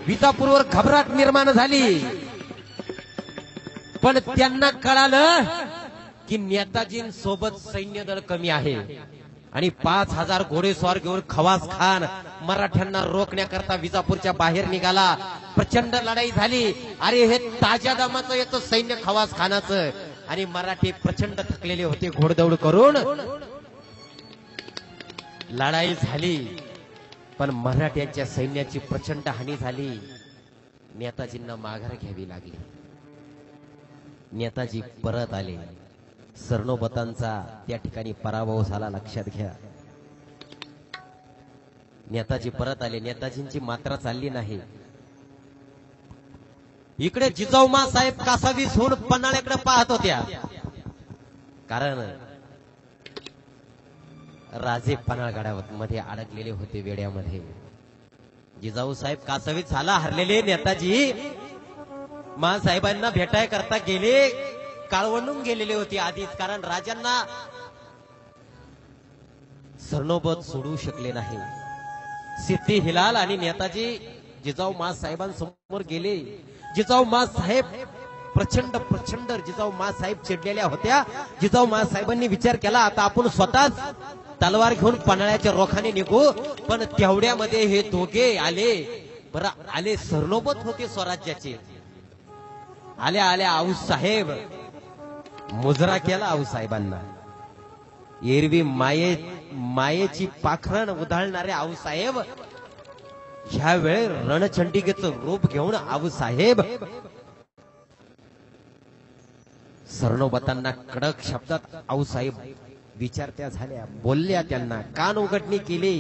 विजापूरवर घबराट निर्माण झाली. पण त्यांना कळालं की नेताजींसोबत सैन्यदळ कमी आहे. आणि 5000 घोडेस्वार घेऊन खवास खान मराठ्यांना रोखण्याकरता विजापूरच्या बाहेर निघाला. प्रचंड लढाई झाली. अरे हे ताज्या दमाचं येतं सैन्य खवास खानाचं. आणि मराठी प्रचंड थकलेले होते घोडदौड करून. लढाई झाली पण मराठ्यांच्या सैन्याची प्रचंड हानी झाली. नेताजींना माघार घ्यावी लागली. नेताजी परत आले. सरनोबतांचा त्या ठिकाणी पराभव झाला, लक्षात घ्या. नेताजी परत आले. नेताजींची मात्रा चालली नाही. इकडे जिजाऊमा साहेब कासावीस होऊन पन्हाळ्याकडे पाहत होत्या. कारण राजे पन्हाळगडामध्ये अडकलेले होते वेड्यामध्ये. जिजाऊ साहेब कासावीस झाला हरलेले नेताजी मासाहेबांना भेटाय करता गेले, काळवंडून गेलेले होते आधीच. कारण राजांना सरनोबत सोडू शकले नाही. सिद्धी हिलाल आणि नेताजी जिजाऊ साहेबांसमोर गेले. जिजाऊ साहेब प्रचंड प्रचंड जिजाऊ साहेब चिडलेल्या होत्या. जिजाऊ साहेबांनी विचार केला आता आपण स्वतःच तलवार घेऊन पन्हाळ्याच्या रोखाने निघू. पण तेवढ्यामध्ये हे दोघे आले. बरं आले, सरनोबत होते स्वराज्याचे. आल्या आल्या आऊसाहेब मुजरा केला आऊसाहेबांना. एरवी मायेची पाखरण उधळणारे आऊसाहेब ह्या वेळे रणचंडिकेचं रूप घेऊन आऊसाहेब सरनोबतांना कडक शब्दात आऊसाहेब विचारत्या झाल्या, बोलल्या, त्यांना कान उघडणी केली.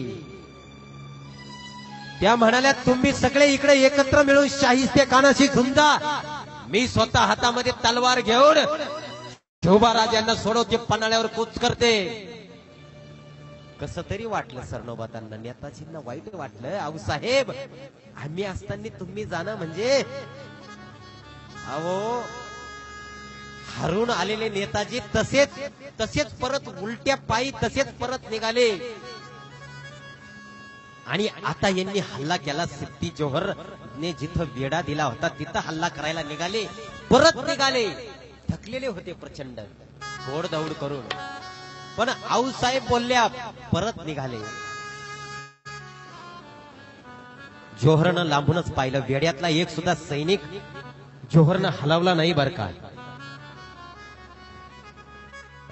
त्या म्हणाल्या तुम्ही सगळे इकडे एकत्र मिळून शाहिस्ते खानाशी झुंजा. मी स्वतः हातामध्ये तलवार घेऊन शिवबाराजांना सोडवते, पन्हाळ्यावर कूच करते. कसं तरी वाटलं सरनोबतांना. नेताजींना वाईट वाटलं. आऊसाहेब आम्ही असताना तुम्ही जाणं म्हणजे. अहो हरून आलेले नेताजी तसेच परत उलट्या पायी तसेच परत निघाले. आणि आता यांनी हल्ला केला. सिद्धी जोहरने जिथं वेढा दिला होता तिथं हल्ला करायला निघाले. परत निघाले. थकलेले होते प्रचंड घोडदौड करून. पण आऊसाहेब बोलल्या परत निघाले. जोहरनं लांबूनच पाहिलं. वेड्यातला एक सुद्धा सैनिक जोहरनं हलवला नाही बर का.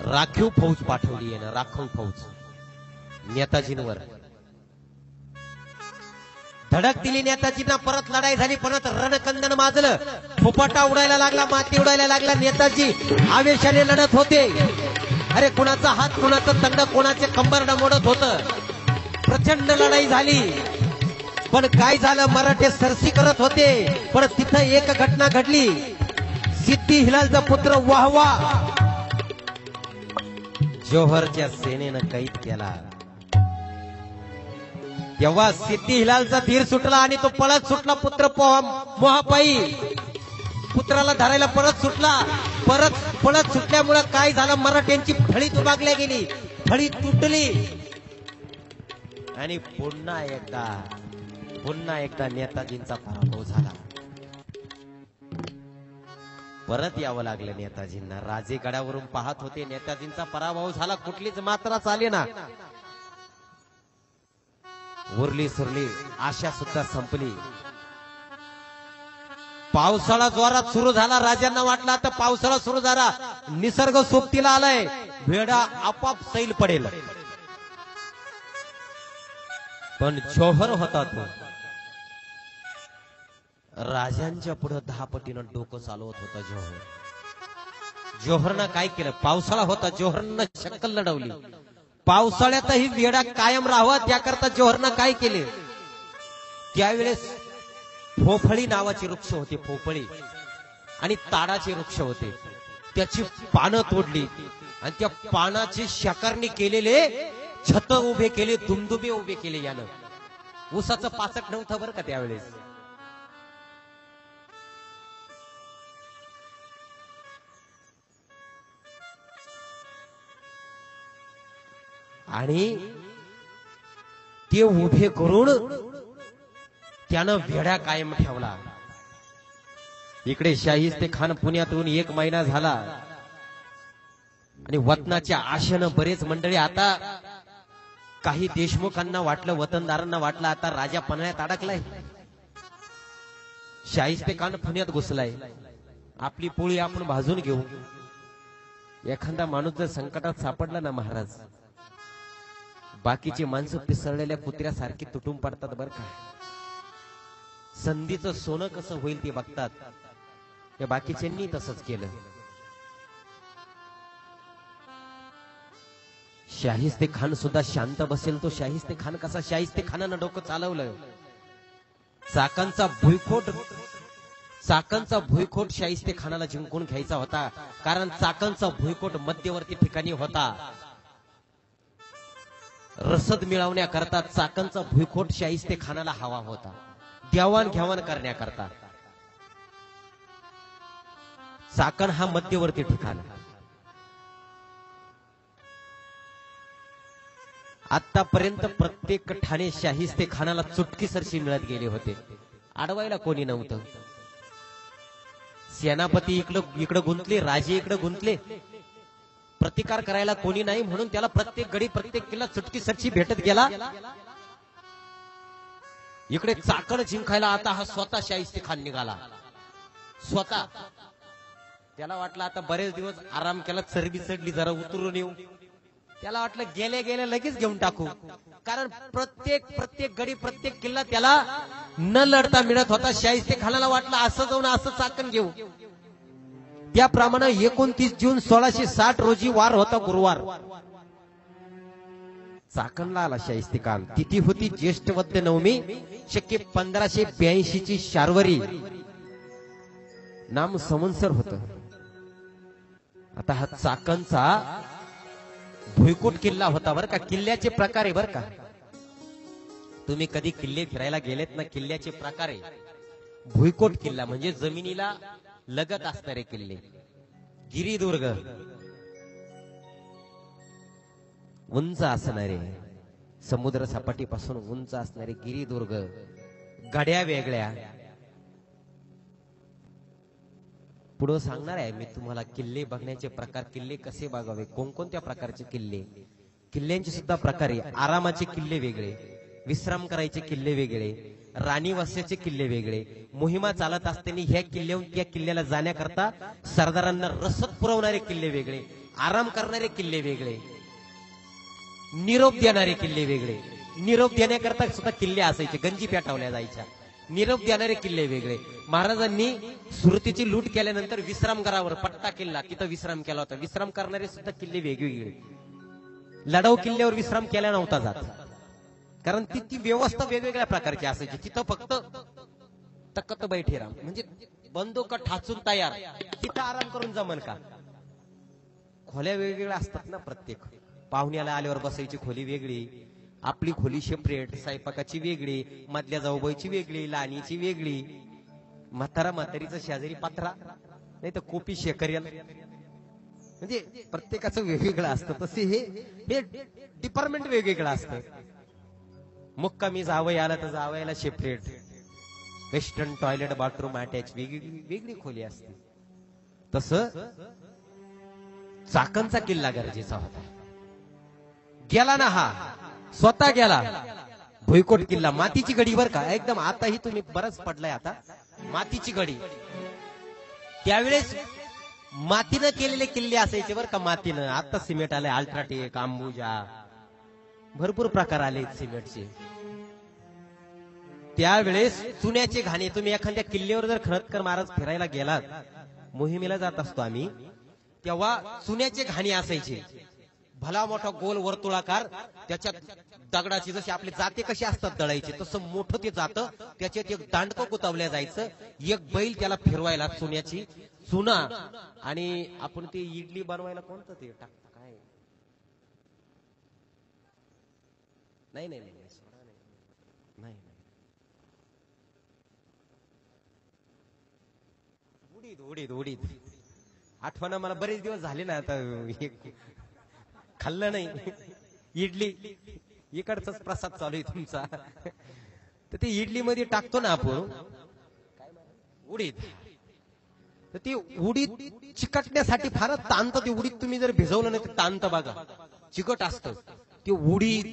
राखीव फौज पाठवली आहे ना, राखीव फौज नेताजींवर. धडक दिली नेताजींना. परत लढाई झाली. परत रणकंदन माजलं. फुपाटा उडायला लागला, माती उडायला लागला. नेताजी आवेशाने लढत होते. अरे कुणाचा हात, कुणाचं तंड, कोणाचे कंबरड मोडत होतं. प्रचंड लढाई झाली. पण काय झालं, मराठे सरसी करत होते. पण तिथं एक घटना घडली. सिद्धी हिलालचा पुत्र वाहवा जोहरच्या सेनेनं कैद केला. तेव्हा सिद्धी हिलालचा धीर सुटला आणि तो पळत सुटला. पुत्र मोहापायी पुत्राला धरायला परत सुटला. परत पळत सुटल्यामुळे काय झालं, मराठ्यांची फळी दुभागल्या गेली. फळी तुटली. आणि पुन्हा एकदा नेताजींचा पराभव झाला. परत यावं लागलं नेताजींना. राजे गडावरून पाहत होते. नेताजींचा पराभव झाला. कुठलीच मात्रा चाले ना. उरली सुरली आशा सुद्धा संपली. पावसाळा जोरात सुरू झाला. राजांना वाटलं आता पावसाळा सुरू झाला, निसर्ग सोबतीला आलाय, वेडा आपाप सैल पडेल. पण जोहर होता तो राजांच्या पुढे 10 पटीनं डोकं चालवत होता. जोहरनं काय केलं, पावसाळा होता, जोहरनं शक्कल लढवली. पावसाळ्यातही वेडा कायम राहावा त्याकरता जोहरनं काय केले, त्यावेळेस फोफळी नावाचे वृक्ष होते, फोफळी आणि ताडाचे वृक्ष होते, त्याची पानं तोडली आणि त्या पानाची शाकारणी केलेले छत उभे केले, दुमदुबे उभे केले. यानं ऊसाचं पाचट नव्हतं बरं का त्यावेळेस. आणि ते उभे करून त्यानं वेढा कायम ठेवला. इकडे शाहिस्ते खान पुण्यातून 1 महिना झाला आणि वतनाच्या आशेनं बरेच मंडळी, आता काही देशमुखांना वाटलं, वतनदारांना वाटलं आता राजा पन्हाळ्यात अडकलाय, शाहिस्ते खान पुण्यात घुसलाय, आपली पोळी आपण भाजून घेऊ. एखादा माणूस जर संकटात सापडला ना महाराज, बाकीची माणसं पिसळलेल्या कुत्र्यासारखी तुटून पडतात बर का. संधीचं सोनं कसं होईल ते बघतात. या बाकीच्यांनी तसंच केलं. शाहिस्ते खान सुद्धा शांत बसेल तो शाहिस्ते खान कसा शाहिस्ते खानानं डोकं चालवलं. चाकांचा भुईकोट शाहिस्ते खानाला जिंकून घ्यायचा होता. कारण चाकांचा भुईकोट मध्यवर्ती ठिकाणी होता. रसद मिळवण्याकरता चाकांचा भुईकोट शाहिस्ते खानाला हवा होता. देवाण घेवाण करण्याकरता चाकण हा मध्यवर्ती ठिकाण. आतापर्यंत प्रत्येक ठाणे शाहिस्ते खानाला चुटकी सरशी मिळत गेले होते. अडवायला कोणी नव्हतं. सेनापती इकडं गुंतले, राजे इकडं गुंतले, प्रतिकार करायला कोणी नाही म्हणून त्याला प्रत्येक गडी प्रत्येक किल्ला चुटकी सरशी भेटत गेला. इकडे चाकण जिंकायला आता हा स्वतः शाहिस्ते खान निघाला. स्वतः त्याला वाटलं आता बरेच दिवस आराम केला, चरबी चढली, जरा उतरून येऊ. त्याला वाटलं गेले गेले लगेच घेऊन टाकू. कारण प्रत्येक गडी प्रत्येक किल्ला त्याला न लढता मिळत होता. शाहिस्ते खानाला वाटलं असं जाऊन असं चाकण घेऊ. त्याप्रमाणे 29 जून 1660 रोजी वार होता, गुरुवार. चाकणला आला शाहिस्ते खान. तिथी होती ज्येष्ठ वद्य नवमी, शके 1582 ची शार्वरी. नाम संवत्सर होत. आता हा चाकणचा भुईकोट किल्ला होता बर का. किल्ल्याचे प्रकार आहे बर का. तुम्ही कधी किल्ले फिरायला गेलेत ना, किल्ल्याचे प्रकार आहे. भुईकोट किल्ला म्हणजे जमिनीला लगत असणारे किल्ले. गिरिदुर्ग उंच असणारे, समुद्र सपाटीपासून उंच असणारे गिरिदुर्ग. गड्या वेगळ्या. पुढे सांगणार आहे मी तुम्हाला किल्ले बघण्याचे प्रकार, किल्ले कसे बघावे, कोणकोणत्या प्रकारचे किल्ले. किल्ल्यांचे सुद्धा प्रकार आहे. आरामाचे किल्ले वेगळे, विश्राम करायचे किल्ले वेगळे, राणीवास्याचे किल्ले वेगळे. मोहिमा चालत असताना ह्या किल्ल्याहून त्या किल्ल्याला जाण्याकरता सरदारांना रसद पुरवणारे किल्ले वेगळे, आराम करणारे किल्ले वेगळे, निरोप देणारे किल्ले वेगळे. निरोप देण्याकरता सुद्धा किल्ले असायचे, गंजी पेटवल्या जायच्या. निरोप देणारे किल्ले वेगळे. महाराजांनी सुरतीची लूट केल्यानंतर विश्रामगरावर पट्टा किल्ला, तिथं विश्राम केला होता. विश्राम करणारे सुद्धा किल्ले वेगवेगळे. लढाऊ किल्ल्यावर विश्राम केला नव्हता जात, कारण ती व्यवस्था वेगवेगळ्या प्रकारची असायची. तिथं फक्त तकत बैठे राम म्हणजे बंदूक ठाचून तयार, तिथं आराम करून जमन का. खोल्या वेगवेगळ्या असतात ना. प्रत्येक पाहुण्याला आल्यावर बसायची खोली वेगळी, आपली खोली सेपरेट, स्वयंपाकाची वेगळी, मधल्या जाऊबाईची वेगळी, लहानीची वेगळी, म्हातारीचं शेजारी पात्रा, नाही तर कोपी शेकरियल, म्हणजे प्रत्येकाचं वेगवेगळं असतं. तसे हे डिपार्टमेंट वेगवेगळं असतं. मुक्कामी जावई आला तर जावयाला separate, western toilet, bathroom attach, वेगळी खोली असते. तसं चाकणचा किल्ला गरजेचा होता. गेला ना हा, स्वतः गेला. भुईकोट किल्ला मातीची गडी बर का एकदम. आताही तुम्ही बरंच पडलाय आता मातीची गडी. त्यावेळेस मातीनं केलेले किल्ले असायचे बर का. मातीनं. आता सिमेंट आलंय, अल्ट्राटेक, अंबुजा, भरपूर प्रकार आले सिमेंटचे. त्यावेळेस चुन्याचे घाणे. तुम्ही एखाद्या किल्ल्यावर जर खरतकर महाराज फिरायला गेलात, मोहिमेला जात असतो आम्ही, तेव्हा चुन्याचे घाणे असायचे. भला मोठा गोल वर्तुळाकार, त्याच्यात दगडाची, जशी आपले जाते कशी असतात दळायचे, तसं मोठं ते जातं. त्याच्यात एक दांडकं गुतावल्या जायचं, एक बैल त्याला फिरवायला, चुन्याची चुना. आणि आपण ते इडली बनवायला कोणतं ते टाकतं काय, नाही नाही नाही नाही, उडीद उडीद आठवण मला बरेच दिवस झाले ना आता, खाल्लं नाही. इडली इकडचाच प्रसाद चालू आहे तुमचा. तर ते इडली मध्ये टाकतो ना आपण उडीद, तर ती उडीद चिकटण्यासाठी फारच ताणतं. ते उडीद तुम्ही जर भिजवलं नाही तर ताणतं बघा, चिकट असतं. ते उडीद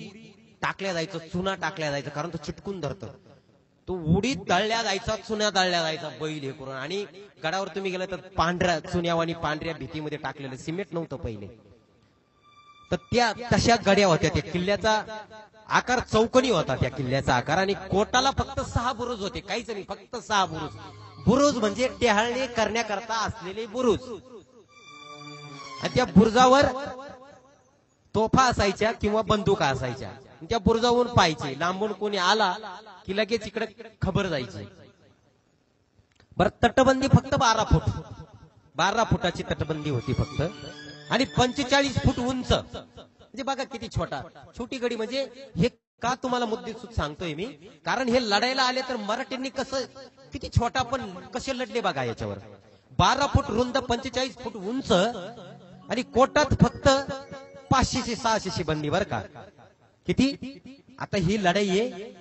टाकल्या जायचं, चुना टाकल्या जायचं, कारण तो चिटकून धरतं. तो उडीद दळल्या जायचा, चुन्या दळल्या जायचा बैल हे करून. आणि गडावर तुम्ही गेला तर पांढऱ्या चुन्यावानी पांढऱ्या भीतीमध्ये टाकलेलं, सिमेंट नव्हतं पहिले. तर त्या तशा गड्या होत्या. त्या किल्ल्याचा आकार चौकोनी होता, त्या किल्ल्याचा आकार. आणि कोटाला फक्त 6 बुरुज होते, काहीच नाही, फक्त 6 बुरुज. बुरुज म्हणजे टेहाळणी करण्याकरता असलेले बुरुज. आणि त्या बुरुजावर तोफा असायच्या किंवा बंदुका असायच्या. त्या बुरुजावरून पाहायचे, लांबून कोणी आला की लगेच इकडे खबर जायची. बरं, तटबंदी फक्त 12 फूट, 12 फुटाची तटबंदी होती फक्त. आणि 45 फूट उंच. म्हणजे बघा किती छोटी गडी. म्हणजे हे का तुम्हाला मुद्देसूद सांगतोय मी, कारण हे लढायला आले तर मराठ्यांनी कसं किती छोटा पण कसे लढले बघा याच्यावर. 12 फूट रुंद, 45 फूट उंच. आणि कोटात फक्त 500 से 600 बंदी. बर का किती. आता ही लढाई आहे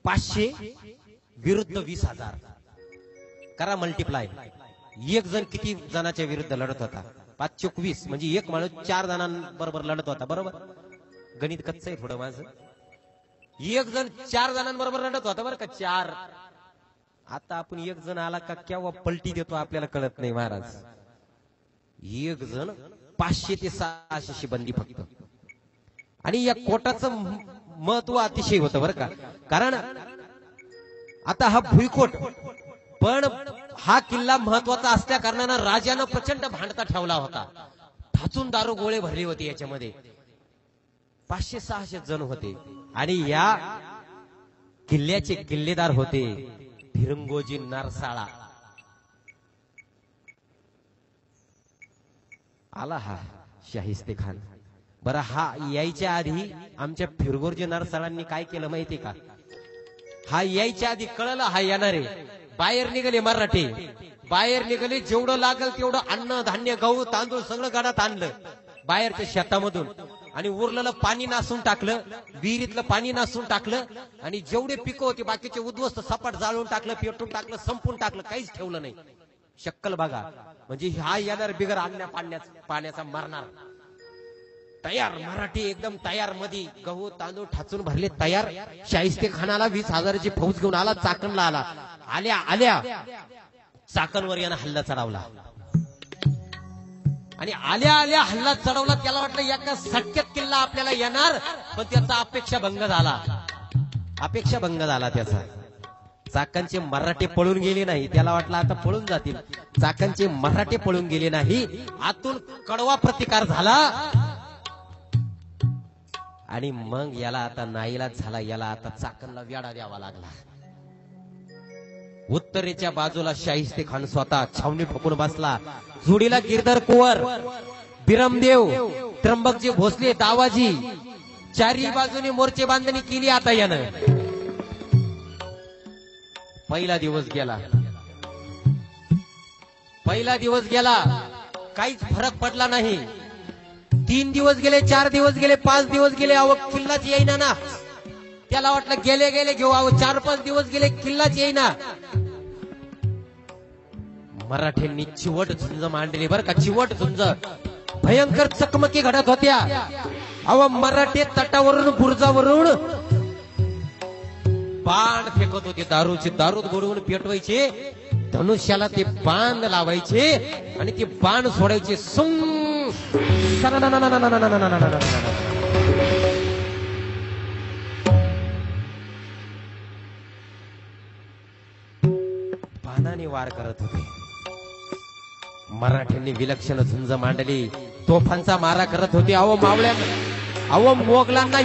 500 विरुद्ध 20,000. करा मल्टिप्लाय. एक जण किती जणांच्या विरुद्ध लढत होता? 5 चोक 20, म्हणजे एक माणूस 4 जणांबरोबर लढत होता. बरोबर, गणित कच्चं आहे थोडं माझं. एक जण 4 जणांबरोबर लढत होता बरं का, 4. आता आपण एक जण आला का केव्हा पलटी देतो आपल्याला कळत नाही महाराज. एक जण 500 ते 600 बंदी फक्त. आणि या कोटाचं महत्व अतिशय होतं बरं का. कारण आता हा भुईकोट, पण हा किल्ला महत्वाचा असल्या कारणानं राजानं प्रचंड भांडता ठेवला होता. ठाचून दारू गोळे भरले होते याच्यामध्ये. 500-600 जण होते. आणि या किल्ल्याचे किल्लेदार होते फिरंगोजी नारसाळा. आला हा शाहिस्ते खान. बरं, हा यायच्या आधी आमच्या फिरंगोजी नारसाळांनी काय केलं माहिती का? हा यायच्या आधी कळलं हा येणारे. बाहेर निघाले मराठे, बाहेर निघाले. जेवढं लागल तेवढं अन्न धान्य, गहू तांदूळ सगळं गाडात आणलं बाहेरच्या शेतामधून. आणि उरलेलं पाणी नासून टाकलं, विहिरीतलं पाणी नासून टाकलं. आणि जेवढे पिकं होते बाकीचे उद्ध्वस्त सपाट जाळून टाकलं, पेटून टाकलं, संपून टाकलं, काहीच ठेवलं नाही. शक्कल बघा. म्हणजे हा येणार बिगर अन्या पाण्याचा मरणार. तयार मराठी एकदम तयार. मध्ये गहू तांदूळ ठाचून भरले तयार. शाहिस्ते खानाला 20,000ची फौज घेऊन आला, चाकणला आला. आल्या चाकणवर यानं हल्ला चढवला. आणि आल्या हल्ला चढवला. त्याला वाटलं एका सटक्यात किल्ला आपल्याला येणार, पण त्याचा अपेक्षा भंग झाला त्याचा. चाकणचे मराठे पळून गेले नाही. त्याला वाटलं आता पळून जातील. चाकणचे मराठे पळून गेले नाही. आतून कडवा प्रतिकार झाला. आणि मग याला आता नाईलाज झाला. याला आता चाकणला वेढा द्यावा लागला. उत्तरेच्या बाजूला शाहिस्ते खान स्वतः छावणी ठोकून बसला. जोडीला गिरधर कुंवर, बिरमदेव, त्र्यंबकजी भोसले, दावाजी, चारी बाजूने मोर्चे बांधणी केली. आता यानं पहिला दिवस गेला. काहीच फरक पडला नाही. 3 दिवस गेले, 4 दिवस गेले, 5 दिवस गेले. अहो किल्लाच येईना ना. त्याला वाटलं गेले घेऊ. अहो 4-5 दिवस गेले, किल्लाच येईना. मराठ्यांनी चिवट झुंज मांडली बरं का. चिवट झुंज, भयंकर चकमकी घडत होत्या. अहो मराठे तटावरून बुरुजावरून बाण फेकत होते. दारूत गोडवून पेटवायचे. धनुष्याला ते बाण लावायचे आणि ते बाण सोडायचे. बाणाने वार करत होते. मराठ्यांनी विलक्षण झुंज मांडली. तोफांचा मारा करत होते. अहो मोगलांना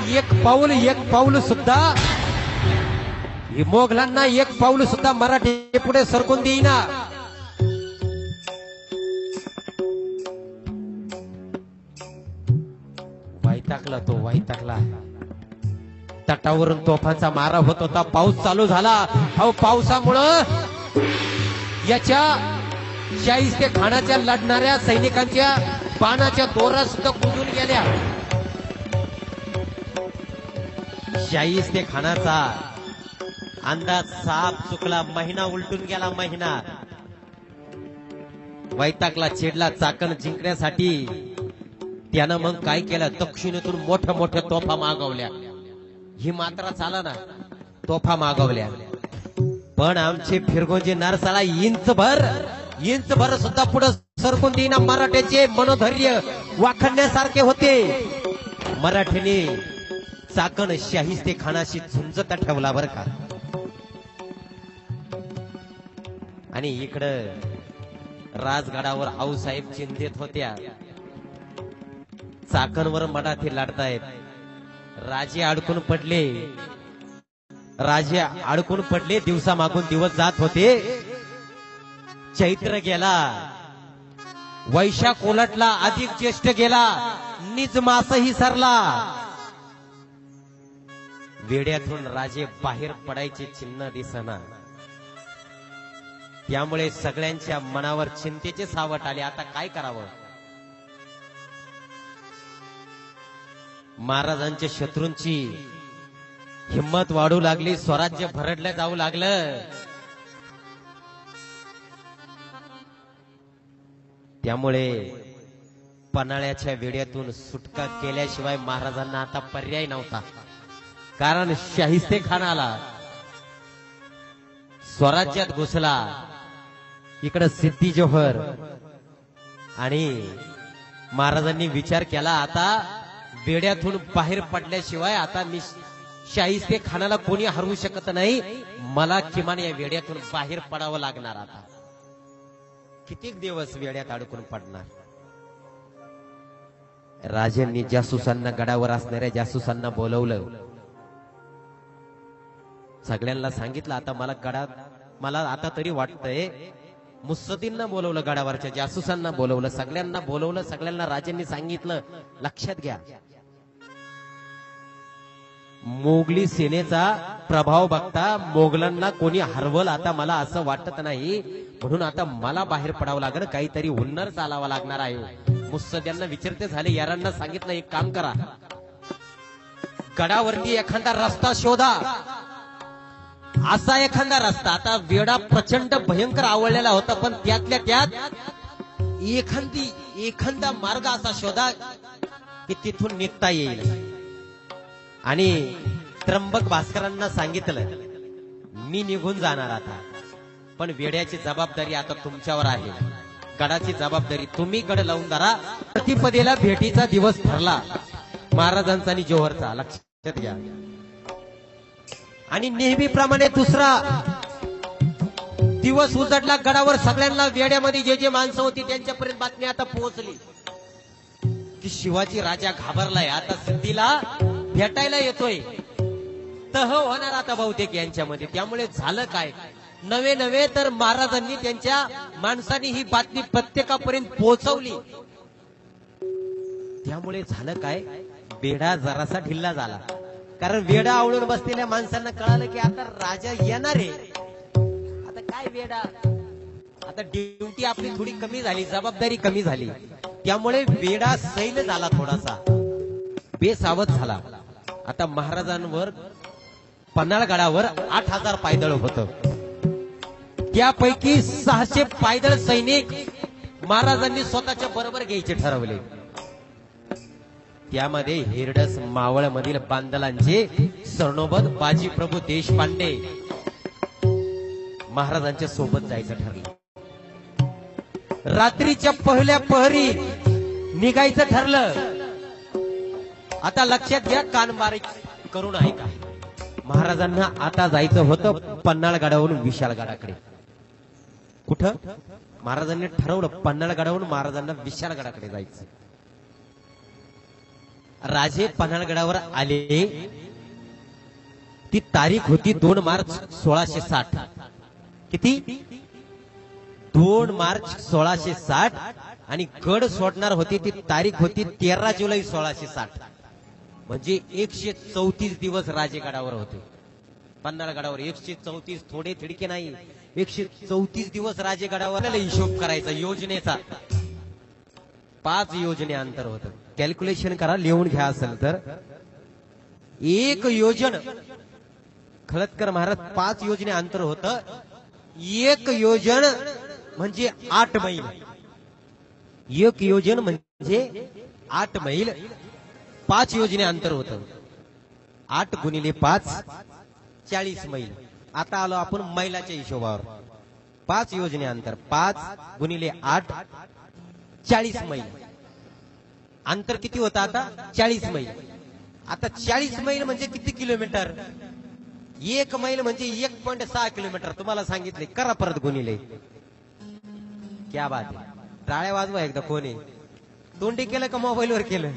एक पाऊल सुद्धा मराठी पुढे सरकून देईना. वैतागला. तटावरून तोफांचा मारा होत होता. पाऊस चालू झाला. अहो पावसामुळं याच्या शाहिस्ते खानाच्या लढणाऱ्या सैनिकांच्या बाणाच्या दोरा सुद्धा कुजून गेल्या. शाहिस्ते खानाचा अंदाज साप चुकला. महिना उलटून गेला. वैतागला, चिडला. चाकण जिंकण्यासाठी त्यानं मग काय केलं? दक्षिणेतून मोठ्या तोफा मागवल्या. ही मात्रा चाला ना, तोफा मागवल्या. पण आमचे फिरंगोजी नारसाळा इंचभर सुद्धा पुढे सरकून देईना. मराठ्याचे मनोधैर्य वाखण्यासारखे होते. मराठीने चाकण शाहिस्ते खानाशी झुंजता ठेवला बर का. आणि इकडं राजगडावर आऊसाहेब चिंतेत होत्या. चाकणवर मराठी लढतायत. राजे अडकून पडले. राजे अडकून पडले. दिवसा मागून दिवस जात होते. चैत्र गेला, वैशाख उलटला, अधिक ज्येष्ठ गेला, निज मासही सरला. वेड्यातून राजे बाहेर पडायचे चिन्ह दिसना. त्यामुळे सगळ्यांच्या मनावर चिंतेचे सावट आले. आता काय करावं. महाराजांच्या शत्रूंची हिम्मत वाढू लागली. स्वराज्य भरडलं जाऊ लागलं. त्यामुळे पन्हाळ्याच्या वेड्यातून सुटका केल्याशिवाय महाराजांना आता पर्याय नव्हता. कारण शाहिस्ते खान आला, स्वराज्यात घुसला. इकडे सिद्धी जोहर. आणि महाराजांनी विचार केला, आता वेड्यातून बाहेर पडल्याशिवाय आता मी शाहिस्ते खानाला कोणी हरवू शकत नाही. मला किमान या वेड्यातून बाहेर पडावं लागणार. आता किती दिवस वेड्यात अडकून पडणार. राजांनी जासूसांना, गडावर असणाऱ्या जासूसांना बोलवलं. सगळ्यांना सांगितलं, आता मला आता तरी वाटतंय. मुस्सदींना बोलवलं, गडावरच्या जासूसांना बोलवलं, सगळ्यांना बोलवलं. सगळ्यांना राजांनी सांगितलं, लक्षात घ्या, मोगली सेनेचा प्रभाव बघता मोगलांना कोणी हरवल आता मला असं वाटत नाही. म्हणून आता मला बाहेर पडावं लागेल. काहीतरी हुन्नर चालावा लागणार आहे. मुस्सद्यांना विचारते झाले. यारांना सांगितलं, एक काम करा, गडावरती एखादा रस्ता शोधा. असा एखादा रस्ता. आता वेडा प्रचंड भयंकर आवडलेला होता, पण त्यातल्या त्यात एखादा मार्ग असा शोधा की तिथून निघता येईल. आणि त्र्यंबक भास्करांना सांगितलं, मी निघून जाणार आता, पण वेड्याची जबाबदारी आता तुमच्यावर आहे. गडाची जबाबदारी तुम्ही गड लावून धरा. प्रतिपदेला भेटीचा दिवस ठरला महाराजांचा आणि जोहरचा. लक्षात घ्या. आणि नेहमीप्रमाणे दुसरा दिवस उजडला. गडावर सगळ्यांना, वेड्यामध्ये जे जे माणसं होती त्यांच्यापर्यंत बातमी आता पोहोचली की शिवाजी राजा घाबरलाय. आता सिद्धीला भेटायला येतोय. तह होणार आता बहुतेक यांच्यामध्ये. त्यामुळे झालं काय, नवे तर महाराजांनी त्यांच्या माणसांनी ही बातमी प्रत्येकापर्यंत पोहोचवली. त्यामुळे झालं काय, वेडा जरासा ढिल्ला झाला. कारण वेडा आवडून बसलेल्या माणसांना कळालं की आता राजा येणार आहे. आता काय वेडा, आता ड्युटी आपली थोडी कमी झाली, जबाबदारी कमी झाली. त्यामुळे वेडा सैल झाला, थोडासा बेसावध झाला. आता महाराजांवर पन्हाळगडावर 8,000 पायदळ होतं. त्यापैकी 600 पायदळ सैनिक महाराजांनी स्वतःच्या बरोबर घ्यायचे ठरवले. त्यामध्ये हिरडस मावळ मधील बांदलांचे सरनोबत बाजीप्रभू देशपांडे महाराजांच्या सोबत जायचं ठरलं. रात्रीच्या पहिल्या पहरी निघायचं ठरलं. आता लक्षात घ्या, कान बारीक करून ऐका. महाराजांना आता जायचं होतं पन्हाळगडावरून विशाळगडाकडे. कुठं महाराजांनी ठरवलं, पन्हाळगडावरून महाराजांना विशाळगडाकडे जायचं. राजे पन्हाळगडावर आले. ती तारीख होती 2 मार्च 1660. किती? 2 मार्च 1660. आणि गड सोडणार होती ती तारीख होती 13 जुलै 1660. म्हणजे 134 दिवस राजेगडावर होते. पन्हाळगडावर 134, थोडे थिडके नाही, 134 दिवस राजेगडावर. हिशोब करायचा योजनेचा. 5 योजने अंतर होतं. कॅल्क्युलेशन करा, लिहून घ्या असेल तर. एक योजन खळदकर महाराज 5 योजने अंतर होतं. एक योजन म्हणजे 8 मैल. एक योजन म्हणजे 8 मैल. 5 योजने अंतर होतं. 8 गुणिले 5 40 मैल. आता आलो आपण मैलाच्या हिशोबावर. 5 योजने अंतर, 5 गुणिले 8 40 मैल. अंतर किती होतं आता? 40 मैल. आता 40 मैल म्हणजे किती किलोमीटर? 1 मैल म्हणजे 1.6 किलोमीटर. तुम्हाला सांगितले, करा परत गुणिले. क्या बात आहे. टाळ्या वाजवा एकदा. कोणी तोंडी केलं का मोबाईलवर केलं?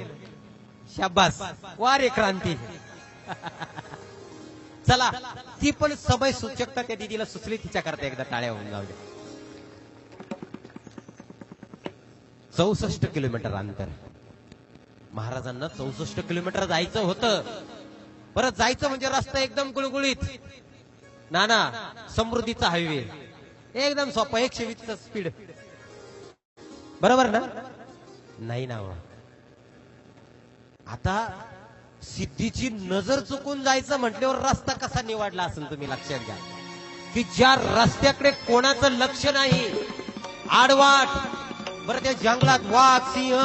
शाबास, वारे क्रांती. चला, ती पण समय सूचकता त्या दिदीला सुचली, तिच्या करता एकदा टाळ्या होऊन जाऊ दे. 64 किलोमीटर अंतर. महाराजांना 64 किलोमीटर जायचं होतं. परत जायचं म्हणजे रस्ता एकदम गुळगुळीत. नाना, समृद्धीचा हायवे एकदम सोपा, 120 स्पीड. बरोबर ना? नाही ना. आता सिद्धीची नजर चुकून जायचं म्हटल्यावर रस्ता कसा निवडला असेल तुम्ही लक्षात घ्या, की ज्या रस्त्याकडे कोणाचं लक्ष नाही, आडवाट. बरं, त्या जंगलात वाघ, सिंह,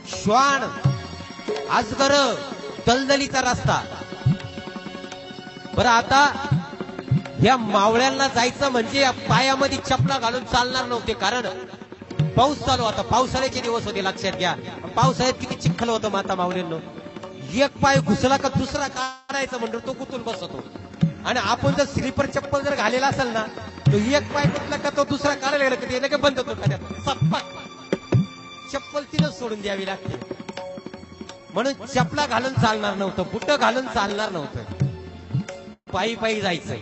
श्वान, अजगर, दलदलीचा रस्ता. बरं, आता या मावळ्यांना जायचं म्हणजे या पायामध्ये चपला घालून चालणार नव्हते, कारण पाऊस चालू होता. पावसाळ्याचे दिवस होते, लक्षात घ्या. पावसाळ्यात किती चिखल होतं माता माऊलींनो. एक पाय घुसला का दुसरा काढायचा म्हणजे तो कुठून बसतो. आणि आपण जर स्लीपर चप्पल जर घालेला असेल ना, तो एक पाय कुठला का तो दुसरा काढायला गेला की ते बंद होतो. चप्पल तिनं सोडून द्यावी लागते. म्हणून चपला घालून चालणार नव्हतं, बुट घालून चालणार नव्हतं, पायी पायी जायचंय.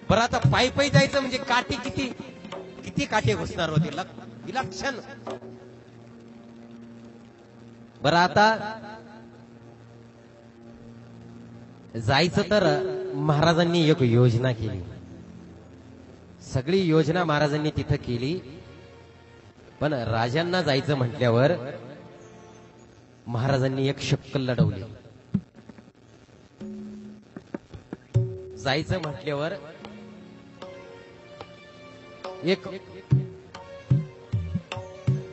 बरं, आता पायी पायी जायचं म्हणजे काठी किती किती काठी घुसणार होते, विलक्षण. बरं, आता जायचं तर महाराजांनी एक योजना केली. सगळी योजना महाराजांनी तिथं केली. पण राजांना जायचं म्हटल्यावर महाराजांनी एक शक्कल लढवली. जायचं म्हटल्यावर एक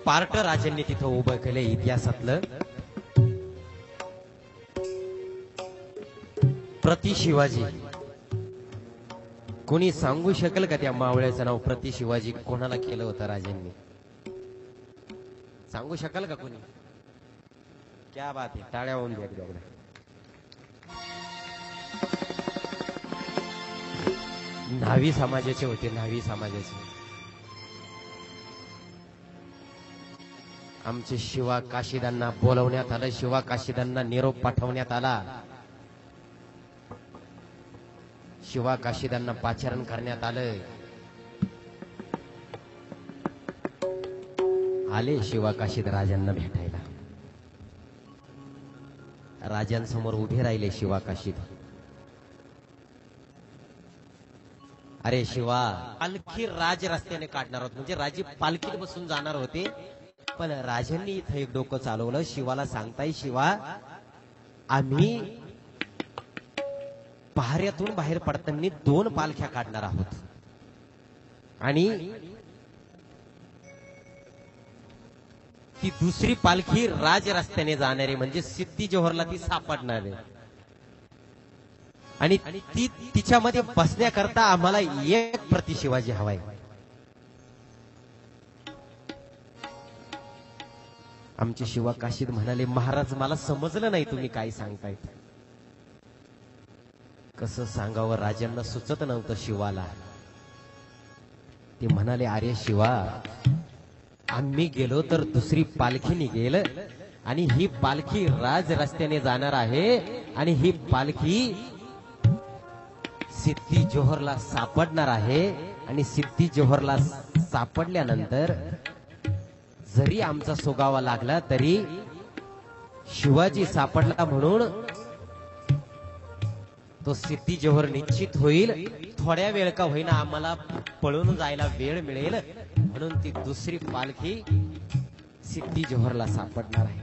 पार्ट राजांनी तिथं उभं केलं इतिहासातलं. प्रति शिवाजी. कोणी सांगू शकेल का त्या मावळ्याचं नाव प्रति शिवाजी कोणाला केलं होतं राजांनी? सांगू शकाल का कोणी? क्या बात आहे. टाळ्या होऊन द्या एकदा. न्हावी समाजाचे होते, न्हावी समाजाचे. आमचे शिवा काशीदांना बोलवण्यात आलं, शिवा काशीदांना निरोप पाठवण्यात आला, शिवा काशीदांना पाचारण करण्यात आलं. आले शिवा काशीद राजांना भेटायला. राजांसमोर उभे राहिले शिवा काशीद. अरे शिवा, पालखी राज रस्त्याने काढणार होत, म्हणजे राजे पालखीत बसून जाणार होते. पण राजांनी इथं एक डोकं चालवलं. शिवाला सांगताय, शिवा आम्ही पहाऱ्यातून बाहेर पडताना 2 पालख्या काढणार आहोत आणि ती दुसरी पालखी राज रस्त्याने जाणारी म्हणजे सिद्धी जोहरला ती सापडणार आहे. आणि ती तिच्यामध्ये बसण्याकरता आम्हाला एक प्रति शिवाजी हवाय. आमचे शिवा काशीद म्हणाले, महाराज मला समजलं नाही तुम्ही काय सांगताय. कसं सांगावं, राजांना सुचत नव्हतं शिवाला. ते म्हणाले, अरे शिवा, आम्ही गेलो तर दुसरी पालखी निघेल आणि ही पालखी राज रस्त्याने जाणार आहे आणि ही पालखी सिद्धी जोहरला सापडणार आहे. आणि सिद्धी जोहरला सापडल्यानंतर जरी आमचा सुगावा लागला तरी शिवाजी सापडला म्हणून तो सिद्धी जोहर निश्चित होईल. थोड्या वेळ का होईना आम्हाला पळून जायला वेळ मिळेल म्हणून ती दुसरी पालखी सिद्धी जोहरला सापडणार आहे.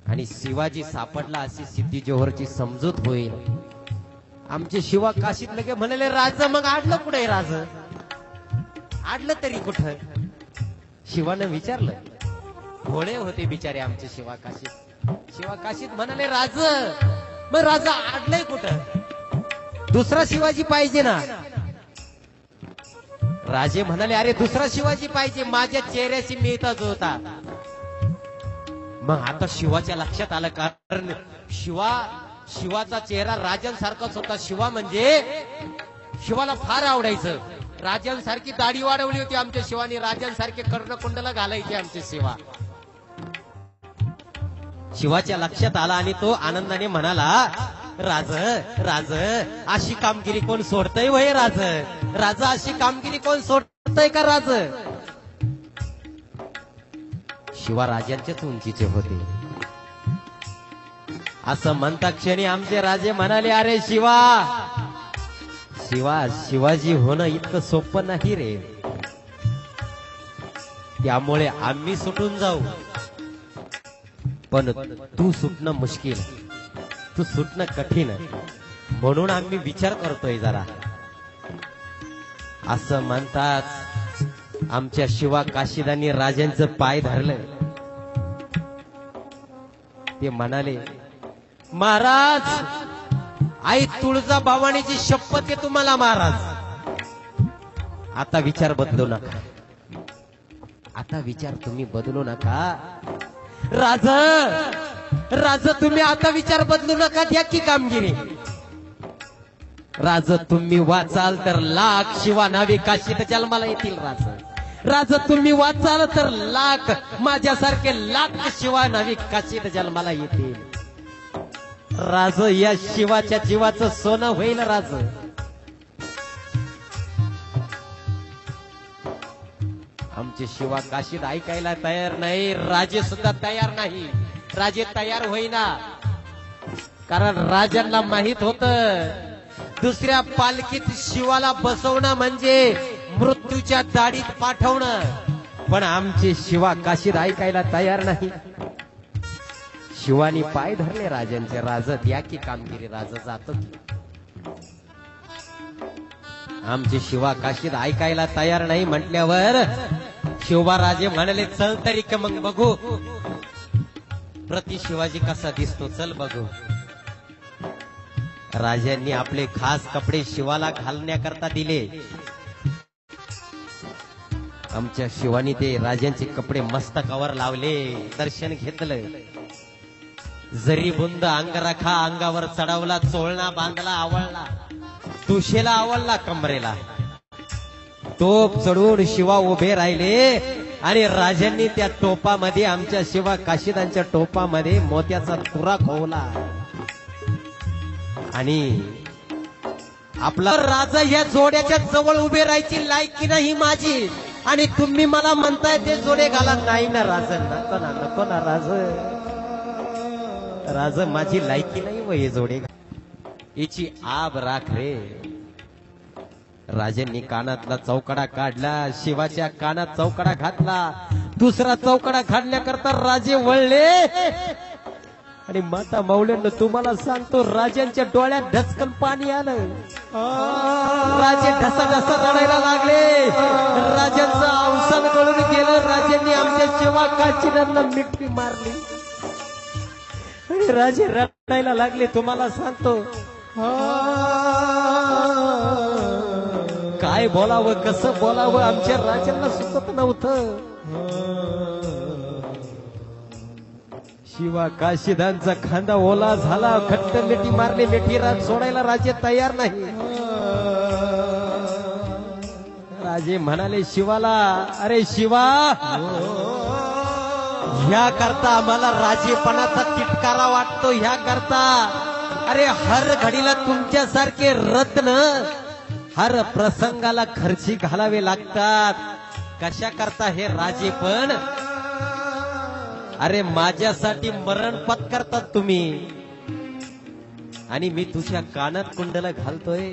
आणि शिवाजी सापडला अशी सिद्धी जोहरची समजूत होईल. आमचे शिवा काशीत लगे म्हणाले, राज मग आडलं कुठे? राज आडलं तरी कुठं? शिवानं विचारलं. भोळे होते बिचारे आमचे शिवा काशीत. शिवा काशीत म्हणाले, राज मग राजा आडलंय कुठं? दुसरा शिवाजी पाहिजे ना. राजे म्हणाले, अरे दुसरा शिवाजी पाहिजे, माझ्या चेहऱ्याशी मिळताच होता. मग आता शिवाच्या लक्षात आलं, कारण शिवाचा चेहरा राजांसारखाच होता. शिवा म्हणजे शिवाला फार आवडायचं. राजांसारखी दाढी वाढवली होती आमच्या शिवानी, राजांसारखे कर्णकुंडला घालायचे आमचे शिवा. शिवाच्या लक्षात आला आणि तो आनंदाने म्हणाला, राज अशी कामगिरी कोण सोडतय वय? राज अशी कामगिरी कोण सोडतय का? राज शिवा राजांच्याच उंचीचे होते. असं म्हणता क्षणी आमचे राजे म्हणाले, अरे शिवाजी होणं इतकं सोपं नाही रे, त्यामुळे आम्ही सुटून जाऊ, पण तू सुटणं मुश्किल, तू सुटणं कठीण, म्हणून आम्ही विचार करतोय जरा. असं म्हणतात आमच्या शिवा काशीदांनी राजांचं पाय धरलं. ते म्हणाले, महाराज, आई तुळजाभवानीची शपथ आहे तुम्हाला महाराज, आता विचार बदलू नका, आता विचार तुम्ही बदलू नका. राज तुम्ही आता विचार बदलू नका, द्या की कामगिरी. राज तुम्ही वाचाल तर लाख शिवा नावे काशीत जन्माला येतील. राज तुम्ही वाचाल तर लाख माझ्यासारखे लाख शिवा नावे काशीत जन्माला येतील. राज या शिवाच्या जीवाचं सोनं होईल. राज आमचे शिवा काशीत ऐकायला तयार नाही, राजे सुद्धा तयार नाही. राजे तयार होईना, कारण राजांना माहित होत दुसऱ्या पालखीत शिवाला बसवणं म्हणजे मृत्यूच्या दाढीत पाठवणं. पण आमचे शिवा काशीत ऐकायला तयार नाही. शिवानी पाय धरले राजांचे. राज द्या की कामगिरी, राज जातो की. आमचे शिवा काशीत ऐकायला तयार नाही म्हटल्यावर शिवबा राजे म्हणाले, चल तरी का मग बघू प्रति शिवाजी कसा दिसतो, चल बघू. राजांनी आपले खास कपडे शिवाला घालण्याकरता दिले. आमच्या शिवानी ते राजांचे कपडे मस्तकावर लावले, दर्शन घेतलं. जरी बुंद अंगराखा अंगावर चढवला, चोळणा बांधला, आवळला, तुशेला आवळला कमरेला. टोप चढून शिवा उभे राहिले आणि राजांनी त्या टोपामध्ये, आमच्या शिवा काशीदांच्या टोपामध्ये मोत्याचा तुरा खोवला. आणि आपला राजा या जोड्याच्या जवळ उभे राहायची लायकी नाही माझी, आणि तुम्ही मला म्हणताय ते जोडे घाला. नाही ना राज, नको ना राज, माझी लायकी नाही व हे जोडे, हिची आब राख रे. राजांनी कानातला चौकडा काढला, शिवाच्या कानात चौकडा घातला. दुसरा चौकडा घालण्याकरता राजे वळले आणि माता माऊल्यांना तुम्हाला सांगतो, राजांच्या डोळ्यात ढसकन पाणी आलं. राजे ढसा रडायला लागले. राजांचं अवसान कळून गेलं. राजांनी आमच्या शिवा काशीदांना मिठी मारली आणि राजे रडायला लागले. तुम्हाला सांगतो, काय बोलावं, कसं बोलावं आमच्या राजांना सुचत नव्हतं. शिवा काशीदांचा खांदा ओला झाला. घट्ट मिठी मारली. मिठी राज सोडायला राजे तयार नाही. राजे म्हणाले शिवाला, अरे शिवा, ह्या करता आम्हाला राजेपणाचा तिटकारा वाटतो. ह्या करता अरे हर घडीला तुमच्यासारखे रत्न हर प्रसंगाला खर्ची घालावे लागतात. कशा करता हे राजे? पण अरे माझ्यासाठी मरण पत्करतात तुम्ही, आणि मी तुझ्या कानात कुंडला घालतोय.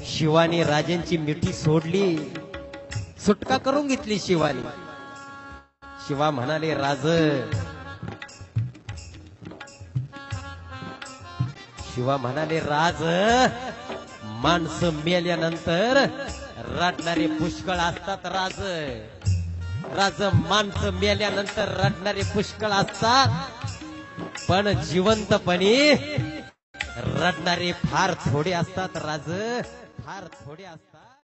शिवानी राजांची मिठी सोडली, सुटका करून घेतली शिवानी. शिवा म्हणाले, राज, शिवा म्हणाले, राज, माणसं मेल्यानंतर रडणारे पुष्कळ असतात. राज, माणसं मेल्यानंतर रडणारे पुष्कळ असतात, पण जिवंतपणी रडणारे फार थोडे असतात. राज, फार थोडे असतात.